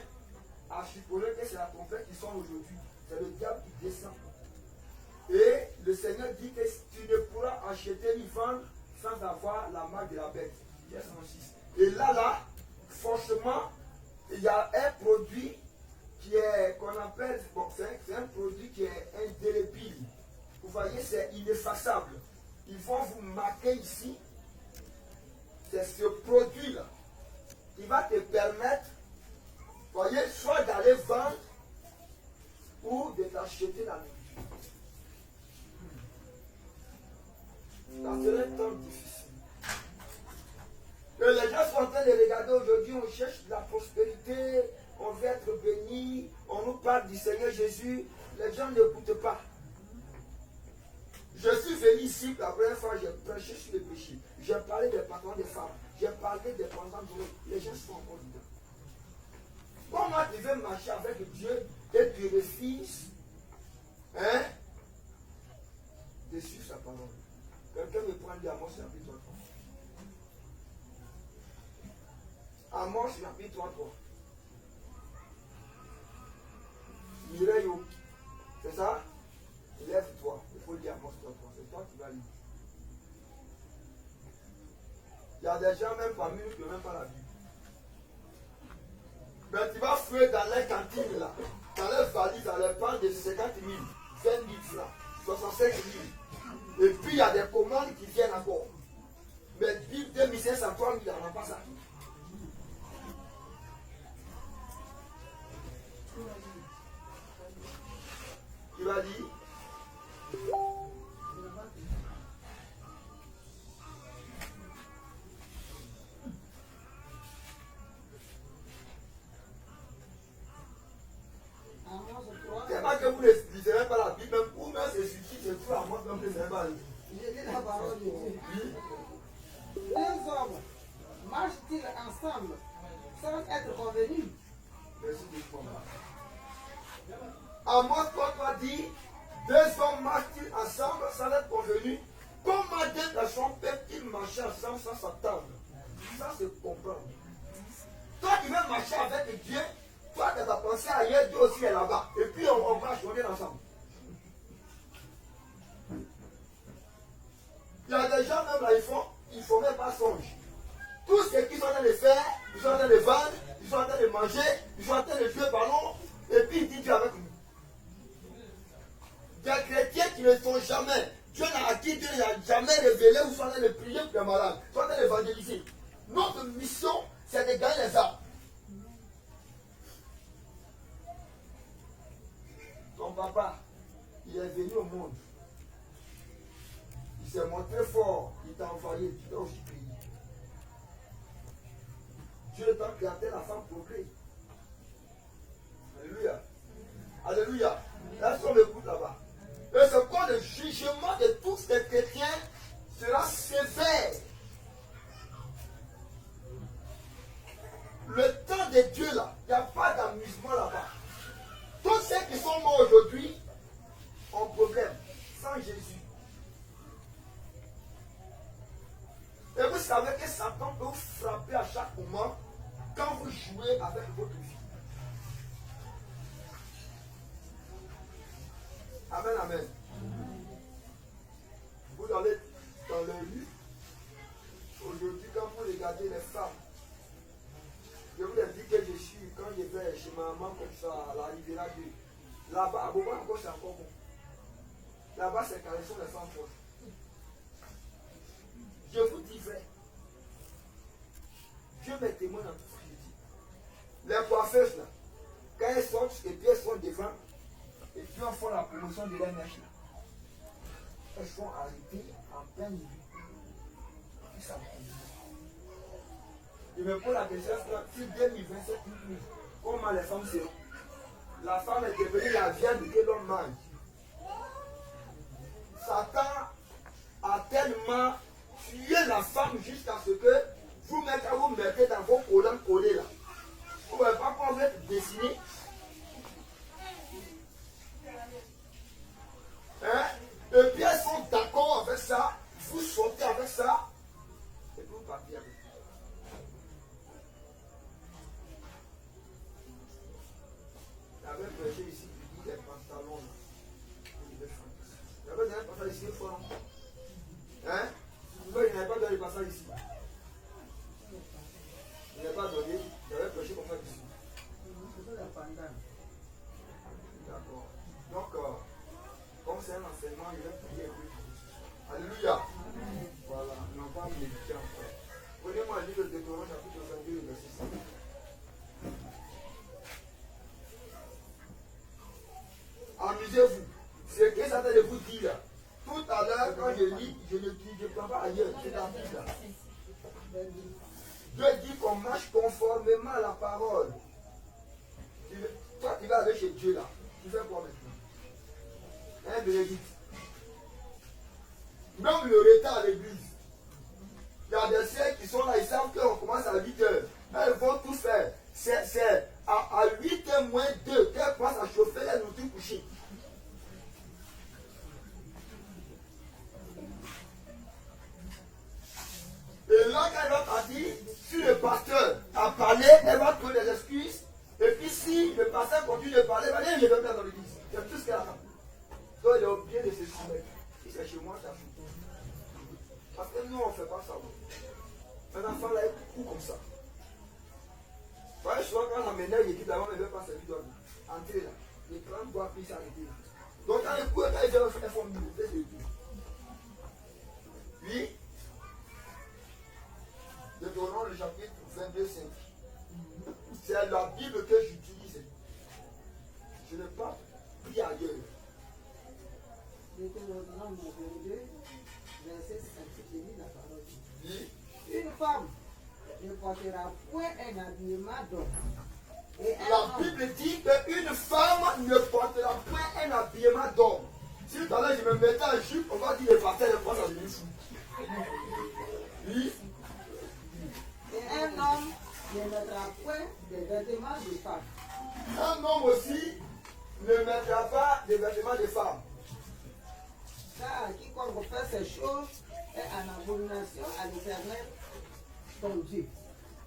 à supposer que c'est la trompette qui sonne aujourd'hui, c'est le diable qui descend. Et le Seigneur dit que tu ne pourras acheter ni vendre sans avoir la marque de la bête. Et là, forcément, il y a un produit qui est, qu'on appelle, bon, c'est un produit qui est indélébile. Vous voyez, c'est ineffaçable. Ils vont vous marquer ici. C'est ce produit-là qui va te permettre, vous voyez, soit d'aller vendre ou de t'acheter la nourriture. Ça serait un temps difficile. Et les gens sont en train de regarder aujourd'hui, on cherche de la prospérité, on veut être béni, on nous parle du Seigneur Jésus, les gens n'écoutent pas. Je suis venu ici, la première fois, j'ai prêché sur le péché. J'ai parlé des patrons des femmes, j'ai parlé des patrons de l'eau. Les gens sont encore dedans. Comment tu veux marcher avec Dieu et tu refuses, hein, de suivre sa parole? Quelqu'un me prend du Amos chapitre 3. Amos chapitre 3. Mireille, c'est ça? Lève-toi. Il faut lire Amos 3. C'est toi qui vas lire. Il y a des gens même parmi nous qui n'ont même pas la Bible. Mais tu vas fouiller dans les cantines là, dans les valises, dans les pans de 50 000, 20 000 francs, 65 000. Et puis il y a des commandes qui viennent encore. Mais Bible 2500, 3000, on n'a pas ça. Tu vas dire? C'est pas que vous ne lisez même pas la Bible, même ou même c'est sur qui se trouve à moi comme je ne sais pas. J'ai dit la parole de Dieu. Deux hommes marchent-ils ensemble sans être convenus? Merci de comprendre. Amos 3 dit, deux hommes marchent-ils ensemble sans être convenus? Comment deux personnes peuvent-ils marcher ensemble sans s'attendre? Ça se comprend. Toi qui veux marcher avec Dieu, toi tu vas penser ailleurs, Dieu aussi est là-bas. Et puis on marche, on est ensemble. Il y a des gens même là, ils font même pas songe. Tout ce qu'ils sont en train de faire, ils sont en train de vendre, ils sont en train de manger, ils sont en train de jouer ballon, et puis ils disent Dieu avec nous. Des chrétiens qui ne sont jamais, Dieu n'a jamais révélé ou sont en train de prier pour les malades, ils sont en train d'évangéliser. Notre mission, c'est de gagner les âmes. Ton papa, il est venu au monde. Il s'est montré fort, il t'a envoyé, tu dois aussi prier. Dieu t'a gardé la femme procréée. Alléluia. Alléluia. Là, on m'écoute là-bas. Et c'est quoi le jugement de tous les chrétiens sera sévère. Le temps de Dieu là, il n'y a pas d'amusement là-bas. Tous ceux qui sont morts aujourd'hui ont problème sans Jésus. Et vous savez que Satan peut vous frapper à chaque moment quand vous jouez avec votre vie. Amen, amen. Vous allez dans les rues. Aujourd'hui, quand vous regardez les femmes, je vous ai dit que je suis, quand je vais chez ma maman comme ça, à la rivière de là-bas, à Boba encore c'est encore bon. Là-bas, c'est quand elles sont les femmes fortes. Je vous dis vrai. Dieu m'est témoin dans tout ce que je dis. Les coiffeuses là, quand elles sortent et puis elles sont devant, et puis on fait la promotion de leur mèche là. elles sont arrêtées en pleine nuit. Puis ça je me pose la question, si 2027, comment les femmes seront? La femme est devenue la viande que l'homme mange. Satan a tellement tué la femme jusqu'à ce que vous-même, quand vous mettez dans vos collants collés là, vous ne pouvez pas pouvoir être dessiné. Hein? Et puis elles sont d'accord avec ça, vous sortez avec ça, et puis vous partez avec ça. J'avais prêché ici, il dit des pantalons là. J'avais donné un passage ici une fois. Hein? Pourquoi il n'avait pas donné le passage ici? Il n'a pas donné, j'avais prêché comme ça ici. D'accord. Donc, comme c'est un enseignement, il va prier un peu. Alléluia. Voilà, on va méditer encore. Prenez-moi le livre de Deutéronome chapitre 22, verset 5. Amusez-vous. C'est que ça de vous dire. Tout à l'heure, quand je lis, je ne prends pas ailleurs. C'est dans la Bible. Dieu dit qu'on marche conformément à la parole. Toi, tu vas aller chez Dieu là. Tu fais quoi maintenant? Un bénédict. Même le retard à l'église. Il y a des sœurs qui sont là, ils savent qu'on commence à 8 heures. Elles vont tout faire. C'est à 8h moins 2 qu'elles commencent à chauffer, elles nous tout coucher. Et là, quand elle va partir, si le pasteur a parlé, elle va trouver des excuses. Et puis si le pasteur continue de parler, elle va dire, je vais faire dans l'église. C'est tout ce qu'elle a fait. Donc il est obligé de se soumettre. Si c'est chez moi, ça fout. Parce que nous, on ne fait pas ça. Un enfant là, il court comme ça. Vous voyez, souvent quand on m'énerve, il dit d'abord, mais ne veut pas servir d'homme. Entrez là. Il prend boire, puis s'arrêter là. Donc quand il court, quand il vient faire un boulot, c'est tout. Puis, Deutéronome le chapitre 22, 5. C'est la Bible que j'utilise. Je n'ai pas pris ailleurs. Deutéronome 22, verset 5, je lis la parole. Oui. Une femme ne portera point un habillement d'homme. Et La Bible dit qu'une femme ne portera point un habillement d'homme. Si tout à l'heure je me mettais en jupe, on va dire le pasteur de France à venir fou. Oui. Et un homme ne mettra point des vêtements de femme. Un homme aussi ne mettra pas des vêtements de femme. Car quiconque fait ces choses est en abomination à l'Éternel, ton Dieu.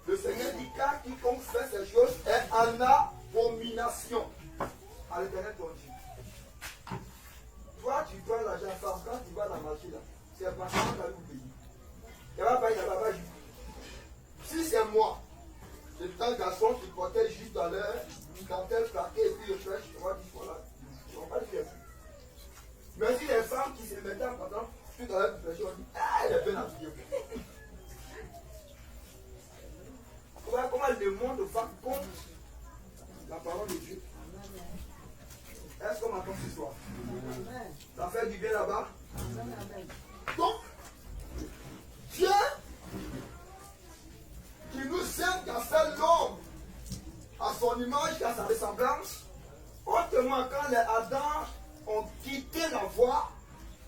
Le Seigneur dit car quiconque fait ces choses est en abomination à l'Éternel ton Dieu. Toi, tu prends l'argent femme, quand tu vas dans le marché là, c'est pas ça que tu vas payer. Il va pas y avoir pas. Si c'est moi, c'est un garçon qui portait juste à l'heure, quand elle claquait et puis le fraîche, on va dire voilà, ils ne vont pas le faire. Mais si les femmes qui se mettaient en pantalon, tout à l'heure, on dit ah, elle est bien habillée. Voilà comment le monde va contre la parole de Dieu. Est-ce qu'on m'entend ce soir? Ça fait du bien là-bas? Donc, Dieu qui nous aime, qui a fait l'homme à son image et à sa ressemblance, autrement quand les Adam ont quitté la voie,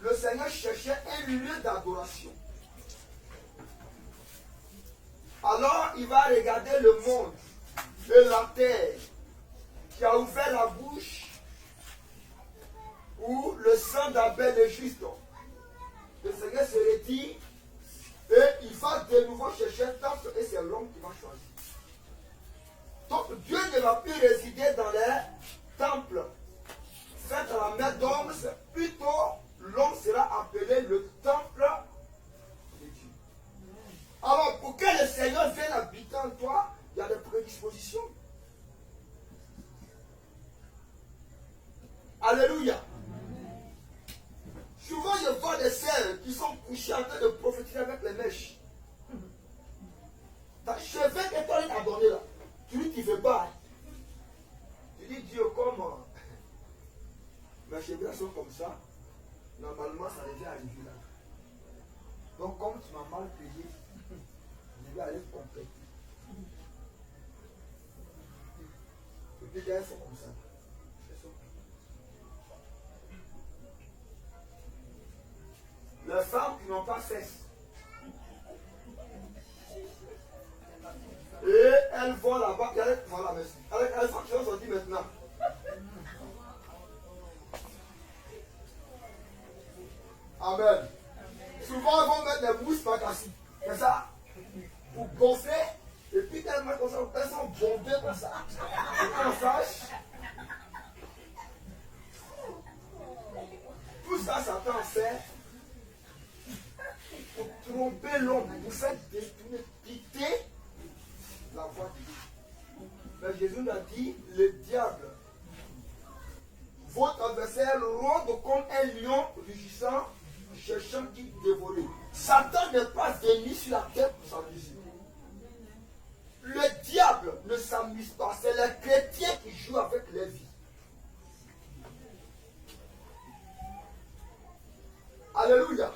le Seigneur cherchait un lieu d'adoration. Alors il va regarder le monde et la terre qui a ouvert la bouche où le sang d'Abel est juste. Le Seigneur se retire et il va de nouveau chercher un temple et c'est l'homme qui va choisir. Donc Dieu ne va plus résider dans les temples faits à la main d'homme, plutôt l'homme sera appelé le temple de Dieu. Alors pour que le Seigneur vienne habiter en toi, il y a des prédispositions. Alléluia. Souvent, je vois des sœurs qui sont couchées en train de prophétiser avec les mèches. Ta cheveux que toi, il t'a donné là. Tu dis, tu ne veux pas. Tu dis, Dieu, comme mes cheveux sont comme ça, normalement, ça devait arriver là. Donc, comme tu m'as mal payé, je vais aller compléter. Et puis, gars, ils sont comme ça. Les femmes qui n'ont pas cesse. Et elles vont là-bas. Voilà, merci. Avec elles sont qui sont sorties maintenant. Amen. Souvent, ils vont mettre des mousses macassis. C'est ça. Pour gonfler. Et puis, tellement comme ça, elles sont bombées comme ça. On sache. Tout ça, Satan fait pour tromper l'homme, pour faire détourner, quitter la voie de Dieu. Mais Jésus nous a dit, le diable, votre adversaire, rôde comme un lion rugissant, cherchant qui dévorer. Satan n'est pas venu sur la terre pour s'amuser. Le diable ne s'amuse pas, c'est les chrétiens qui jouent avec les vies. Alléluia.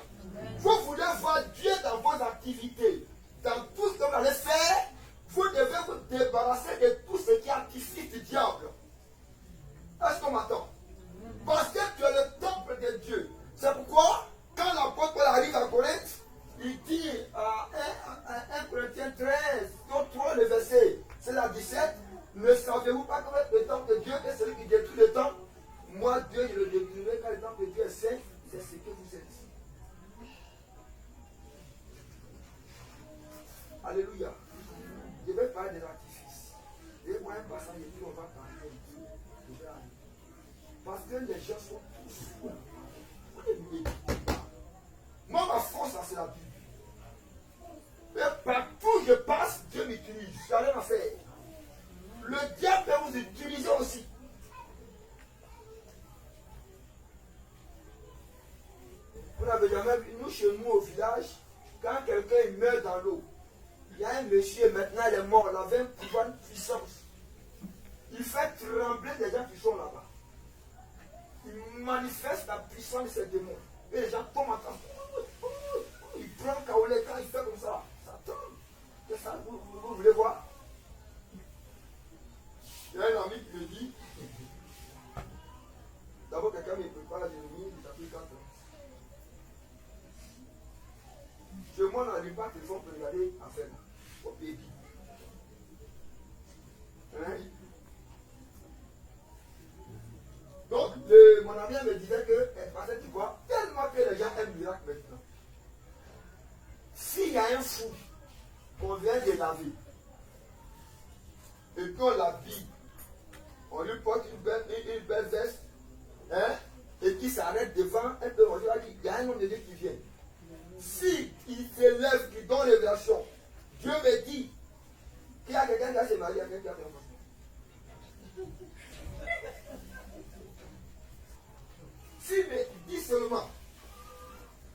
Vous voulez voir Dieu dans vos activités, dans tout ce que vous allez faire, vous devez vous débarrasser de tout ce qui est artifice du diable. Est-ce qu'on m'attend? Parce que tu es le temple de Dieu. C'est pourquoi, quand l'apôtre Paul arrive à Corinthe, il dit à 1 Corinthiens 13, 3, le verset, c'est la 17, ne savez-vous pas que le temple de Dieu est celui qui détruit le temple? Moi, Dieu, je le détruirai quand le temple de Dieu est saint, c'est ce que vous êtes. Alléluia. Je vais parler des artifices. Je vais voir un passage et puis on va parler. Parce que les gens sont tous fous. Moi, ma force, c'est la Bible. Et partout où je passe, Dieu m'utilise. Je n'ai rien à faire. Le diable peut vous utiliser aussi. Vous n'avez jamais vu, nous, chez nous, au village, quand quelqu'un meurt dans l'eau, il y a un monsieur, maintenant il est mort, il avait un pouvoir de puissance. Il fait trembler les gens qui sont là-bas. Il manifeste la puissance de ses démons. Et les gens tombent en train. Il prend Kaolé quand il fait comme ça. Ça tombe. C'est ça, vous voulez voir? Il y a un ami qui me dit, d'abord quelqu'un me prépare l'ennemi, il s'appelle 4 ans. Chez moi, on n'arrive pas à téléphone pour regarder à faire au baby. Hein? Donc, mon ami me disait que, parce que tu vois, tellement que les gens aiment le miracle maintenant. S'il y a un fou qu'on vient de laver, et puis on l'habille, on lui porte une belle veste, hein, et qui s'arrête devant un peu, on lui dit, il y a un homme de Dieu qui vient. Si il s'élève, qui donne révélation, Dieu me dit qu'il y a quelqu'un qui a se marié, quelqu'un qui a fait un enfant. S'il me dit seulement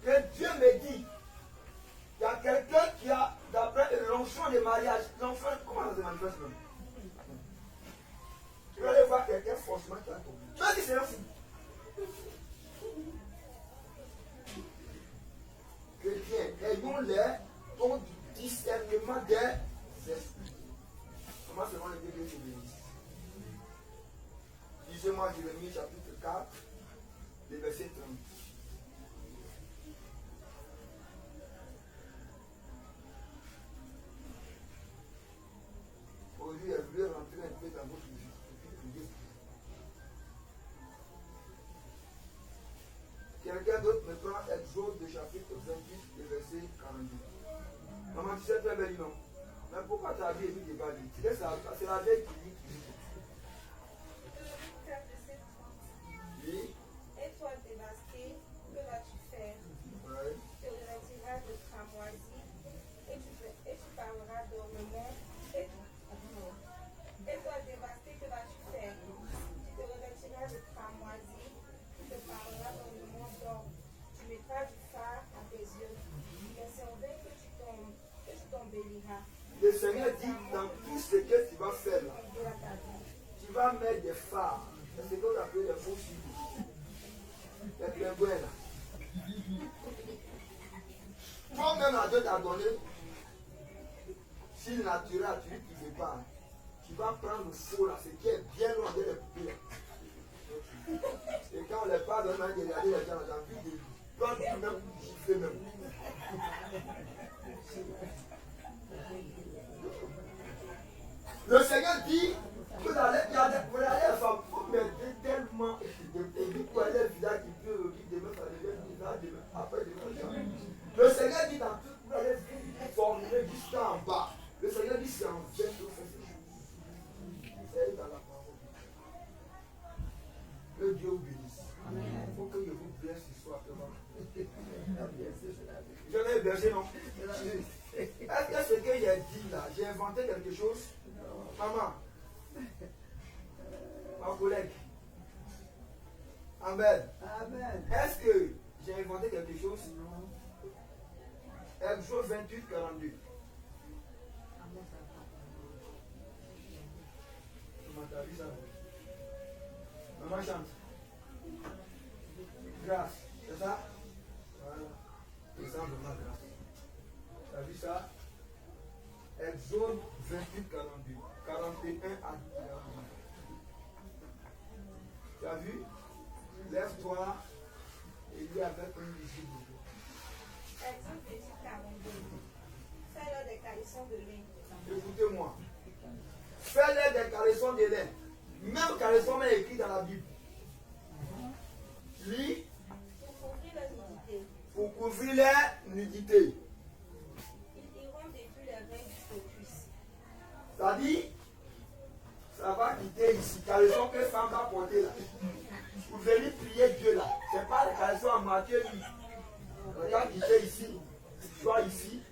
que Dieu me dit qu'il y a quelqu'un qui a, d'après l'enfant de mariage, l'enfant, comment ça se manifeste même? Tu vas aller voir quelqu'un forcément qui a tombé. Tu vas dire c'est un fou. Chrétiens, ayons-les pour du discernement des esprits. Comment selon le Dieu que je bénisse? Lisez-moi Jérémie chapitre 4, le verset 30. Aujourd'hui, je voulais rentrer un peu dans votre vie. Quelqu'un d'autre me prend Exode de chapitre 28, le verset 42. Maman, tu sais très bien, non? Mais pourquoi tu as vu Émile débat lui? C'est la vieille qui dit. Oui. Et toi dévasté, que vas-tu faire? Ouais. Tu te revêtiras de cramoisi et tu parleras d'ornement. Et toi dévasté, que vas-tu faire? Tu te revêtiras de cramoisi, tu te parleras d'ornement d'or. Tu mettras du phare à tes yeux. Les cerveilles que tu t'embelliras. Le Seigneur dit dans tout ce que tu vas faire là, tu vas mettre des phares. C'est ce qu'on appelle les faux suivis. Les pingouins là. Toi-même, à Dieu t'a donné, si le naturel, tu dis qu'il ne veut pas, tu vas prendre le faux là, ce qui est bien loin de les poupées. Et quand on les parle, on a regardé les gens, on a vu des plantes qui même gifler même. Le Seigneur dit, vous allez faire, vous mettez tellement de produits pour aller au village qui peut demain, ça devient demain, après demain. Le Seigneur dit dans tout, vous allez formuler jusqu'à en bas. Le Seigneur dit c'est en vain que vous faites ces choses. C'est dans la parole. Que Dieu vous bénisse. Il faut que je vous blesse ce soir. Je vais berger, non? Est-ce que ce que j'ai dit là, j'ai inventé quelque chose? Maman, ma collègue. Amen. Amen. Est-ce que j'ai inventé quelque chose? Exode 28, 42. Maman, vu ça? Maman chante. Grâce, c'est ça? Voilà. Et ça, vraiment grâce. Tu as vu ça? Exode 28, 42. 41 à 42. Tu as vu? Lève-toi et lis avec un visible. Exode 28, 42. Fais-leur des caleçons de lin. Écoutez-moi. Fais-leur des caleçons de lin. Même caleçon est écrit dans la Bible. Lis. Pour couvrir leur nudité. Pour couvrir leur nudité. Ils iront depuis les reins jusqu'aux cuisses. Ça dit, ça va quitter ici. Caleçon que femme va porter là. Vous venez prier Dieu là. C'est pas les caleçons en Matthieu. Regarde quitter ici. Soit ici.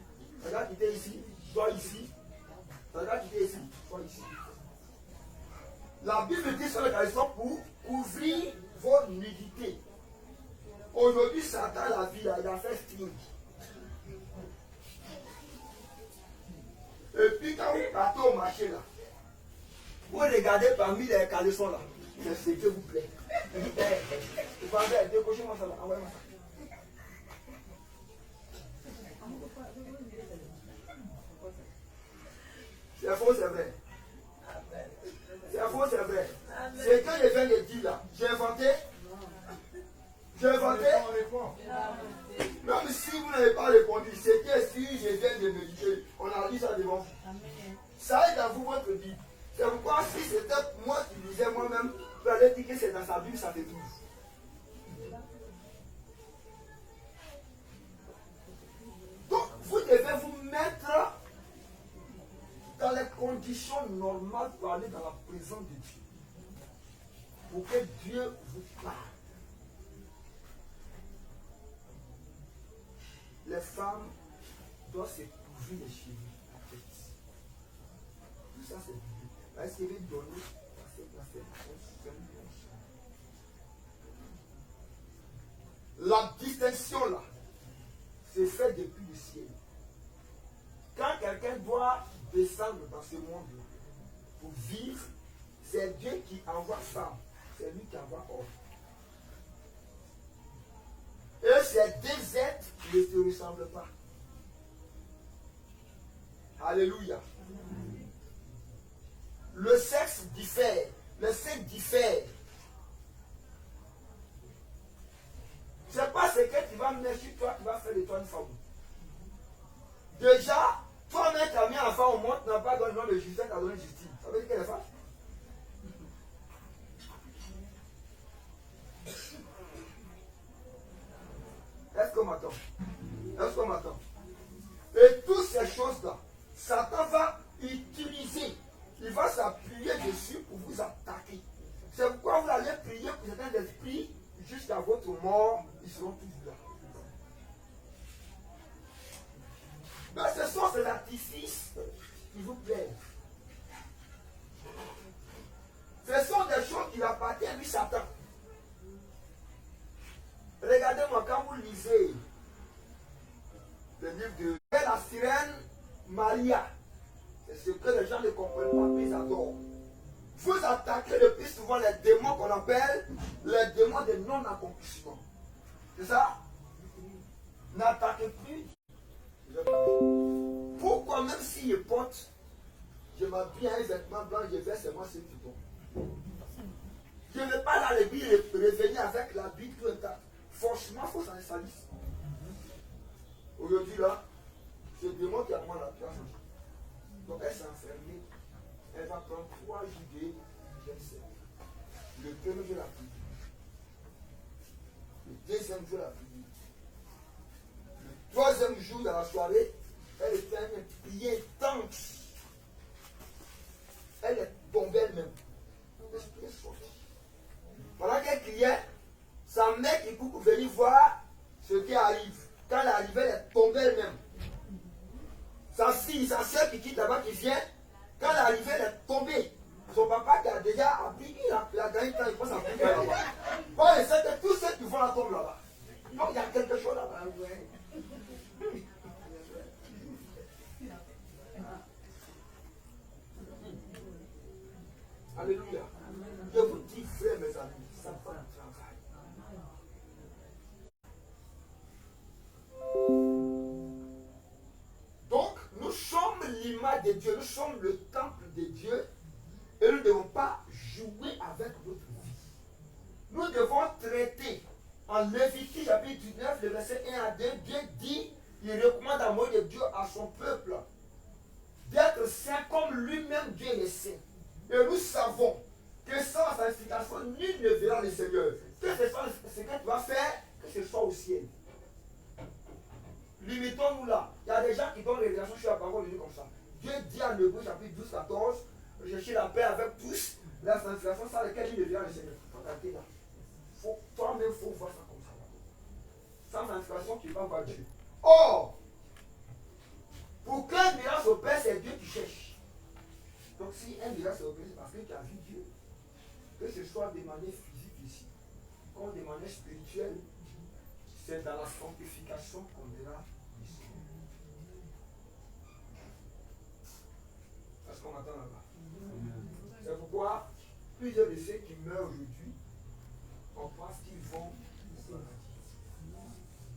Regarde quitter ici. Soit ici. Regarde quitter ici. Soit ici. La Bible dit sur les caleçons pour couvrir vos nudités. Aujourd'hui, Satan, la vie, là, il a fait string. Et puis, quand vous partez au marché, là, vous regardez parmi les caleçons, là, c'est ce que vous plaît. Vous pensez, décochez-moi ça, là, envoyez-moi ça. C'est faux, c'est vrai. C'est faux, c'est vrai. C'est quand je viens de dire là, j'ai inventé. J'ai inventé. Même si vous n'avez pas répondu, c'était si je viens de méditer. On a dit ça devant vous. Ça est dans vous, votre Bible. C'est pourquoi si c'était moi qui disais moi-même, vous allez dire que c'est dans sa Bible, ça fait tout. Donc, vous devez vous mettre dans les conditions normales pour aller dans la présence de Dieu. Pour que Dieu vous parle. Les femmes doivent se couvrir les cheveux, la tête. Tout ça, c'est biblique. Est-ce qu'il veut donner la distinction là, c'est fait depuis le ciel. Quand quelqu'un doit descendre dans ce monde pour vivre, c'est Dieu qui envoie femme, c'est lui qui envoie homme. Et ces deux êtres ne se ressemblent pas. Alléluia. Le sexe diffère, le sexe diffère. C'est pas ce que tu vas mettre sur toi qui va faire de toi une femme. Déjà, toi-même, tu as mis un enfant au monde, tu n'as pas donné le nom de Justin, tu as donné Justine. Ça veut dire qu'elle est femme. Est-ce qu'on m'attend? Est-ce qu'on m'attend? Et toutes ces choses-là, Satan va utiliser. Il va s'appuyer dessus pour vous attaquer. C'est pourquoi vous allez prier pour certains esprits jusqu'à votre mort, ils seront tous là. Mais ce sont ces artifices qui vous plaisent. Ce sont des choses qui appartiennent à lui, Satan. Regardez-moi, quand vous lisez le livre de la sirène Maria, c'est ce que les gens ne comprennent pas, mais ils adorent. Vous attaquez le plus souvent les démons qu'on appelle les démons de non-accomplissement. C'est ça? n'attaque plus. Pourquoi même si je porte, je m'habille à un vêtement blanc, je vais seulement ce qui tombe. Je ne vais pas dans l'église revenir avec l'habit tout intact. Franchement, il faut s'en salisse. Aujourd'hui là, je demande qu'il y a moins la place. Donc elle s'est enfermée. Elle va prendre 3 juillet, je ne sais. Le premier jour la prière. Le deuxième jour la prière. Le troisième jour de la soirée, elle était une prière intense. Elle est tombée elle-même. L'esprit est sorti. Pendant qu'elle criait, sa mère qui court pour venir voir ce qui arrive. Quand elle est arrivée, elle est tombée elle-même. Sa fille, sa soeur qui quitte là-bas, qui vient, quand elle est arrivée, elle est tombée. Son papa qui a déjà appris, il a gagné quand il pense à prier là-bas. Bon, il sait que tous ceux qui vont la tomber là-bas. Donc il y a quelque chose là-bas. Alléluia. Je vous dis, frères, mes amis, ça va un travail. Donc, nous sommes l'image de Dieu, nous sommes le temple de Dieu et nous ne devons pas jouer avec notre vie. Nous devons traiter. En Lévitique, chapitre 19, le verset 1 à 2, Dieu dit, il recommande à Moïse de Dieu à son peuple d'être saint comme lui-même Dieu est saint. Et nous savons que sans sanctification, nul ne verra le Seigneur. Que ce soit ce que tu vas faire, que ce soit au ciel. Limitons-nous là. Il y a des gens qui donnent les relations sur la parole de Dieu comme ça. Dieu dit en Hébreux chapitre 12, 14, recherchez la paix avec tous, la sanctification sans laquelle il ne verra le Seigneur. Regardez là. Toi-même, il faut voir ça comme ça. Sans sanctification, tu ne vas pas voir Dieu. Or, pour qu'un miracle s'opère, c'est Dieu qui cherche. Donc si un miracle s'opère, c'est parce que tu as vu Dieu. Que ce soit de manière physique ici, comme de manière spirituelle, c'est dans la sanctification qu'on verra le Seigneur. Est-ce qu'on m'entend là-bas? C'est pourquoi plusieurs de ceux qui meurent aujourd'hui, on pense qu'ils vont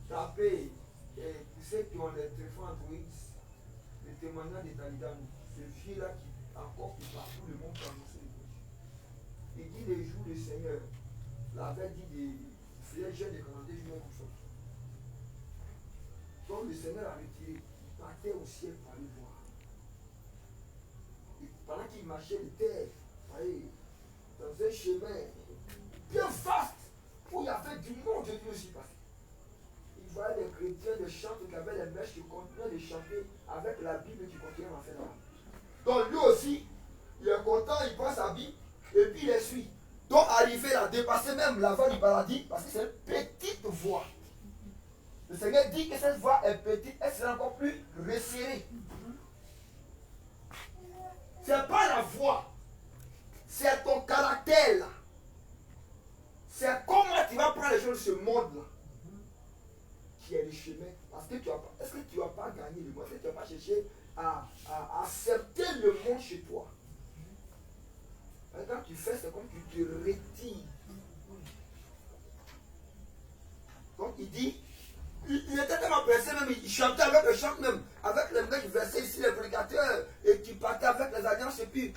taper ceux qui ont les téléphones Android, le témoignage de Taliban, ce vieux-là qui encore qui partout le monde pour annoncer le Dieu. Il dit les jours du Seigneur, l'avait dit des frères jeunes de 42 jours comme ça. Donc le Seigneur a retiré, il partait au ciel pour aller voir. Et pendant qu'il marchait de terre, dans un chemin bien vaste, où il y avait du monde de Dieu aussi passé. Il voyait les chrétiens de chanter qui avaient les mèches qui continuaient de chanter avec la Bible qui continuait à faire là. Donc lui aussi, il est content, il prend sa Bible et puis il les suit. Donc arrivé là, dépasser même la voie du paradis, parce que c'est une petite voie. Le Seigneur dit que cette voie est petite, elle sera encore plus resserrée. C'est pas la voie, c'est ton caractère là. C'est comment tu vas prendre les choses de ce monde-là qui est le chemin. Parce que tu vas pas, est-ce que tu ne vas pas gagner le monde? Est-ce que tu ne vas pas chercher à accepter le monde chez toi? Quand tu fais, c'est comme tu te retires. Donc il dit, il était tellement pressé même, il chantait avec le chant même, avec les mecs qui versaient ici les prédicateurs et qui partaient avec les alliances et puis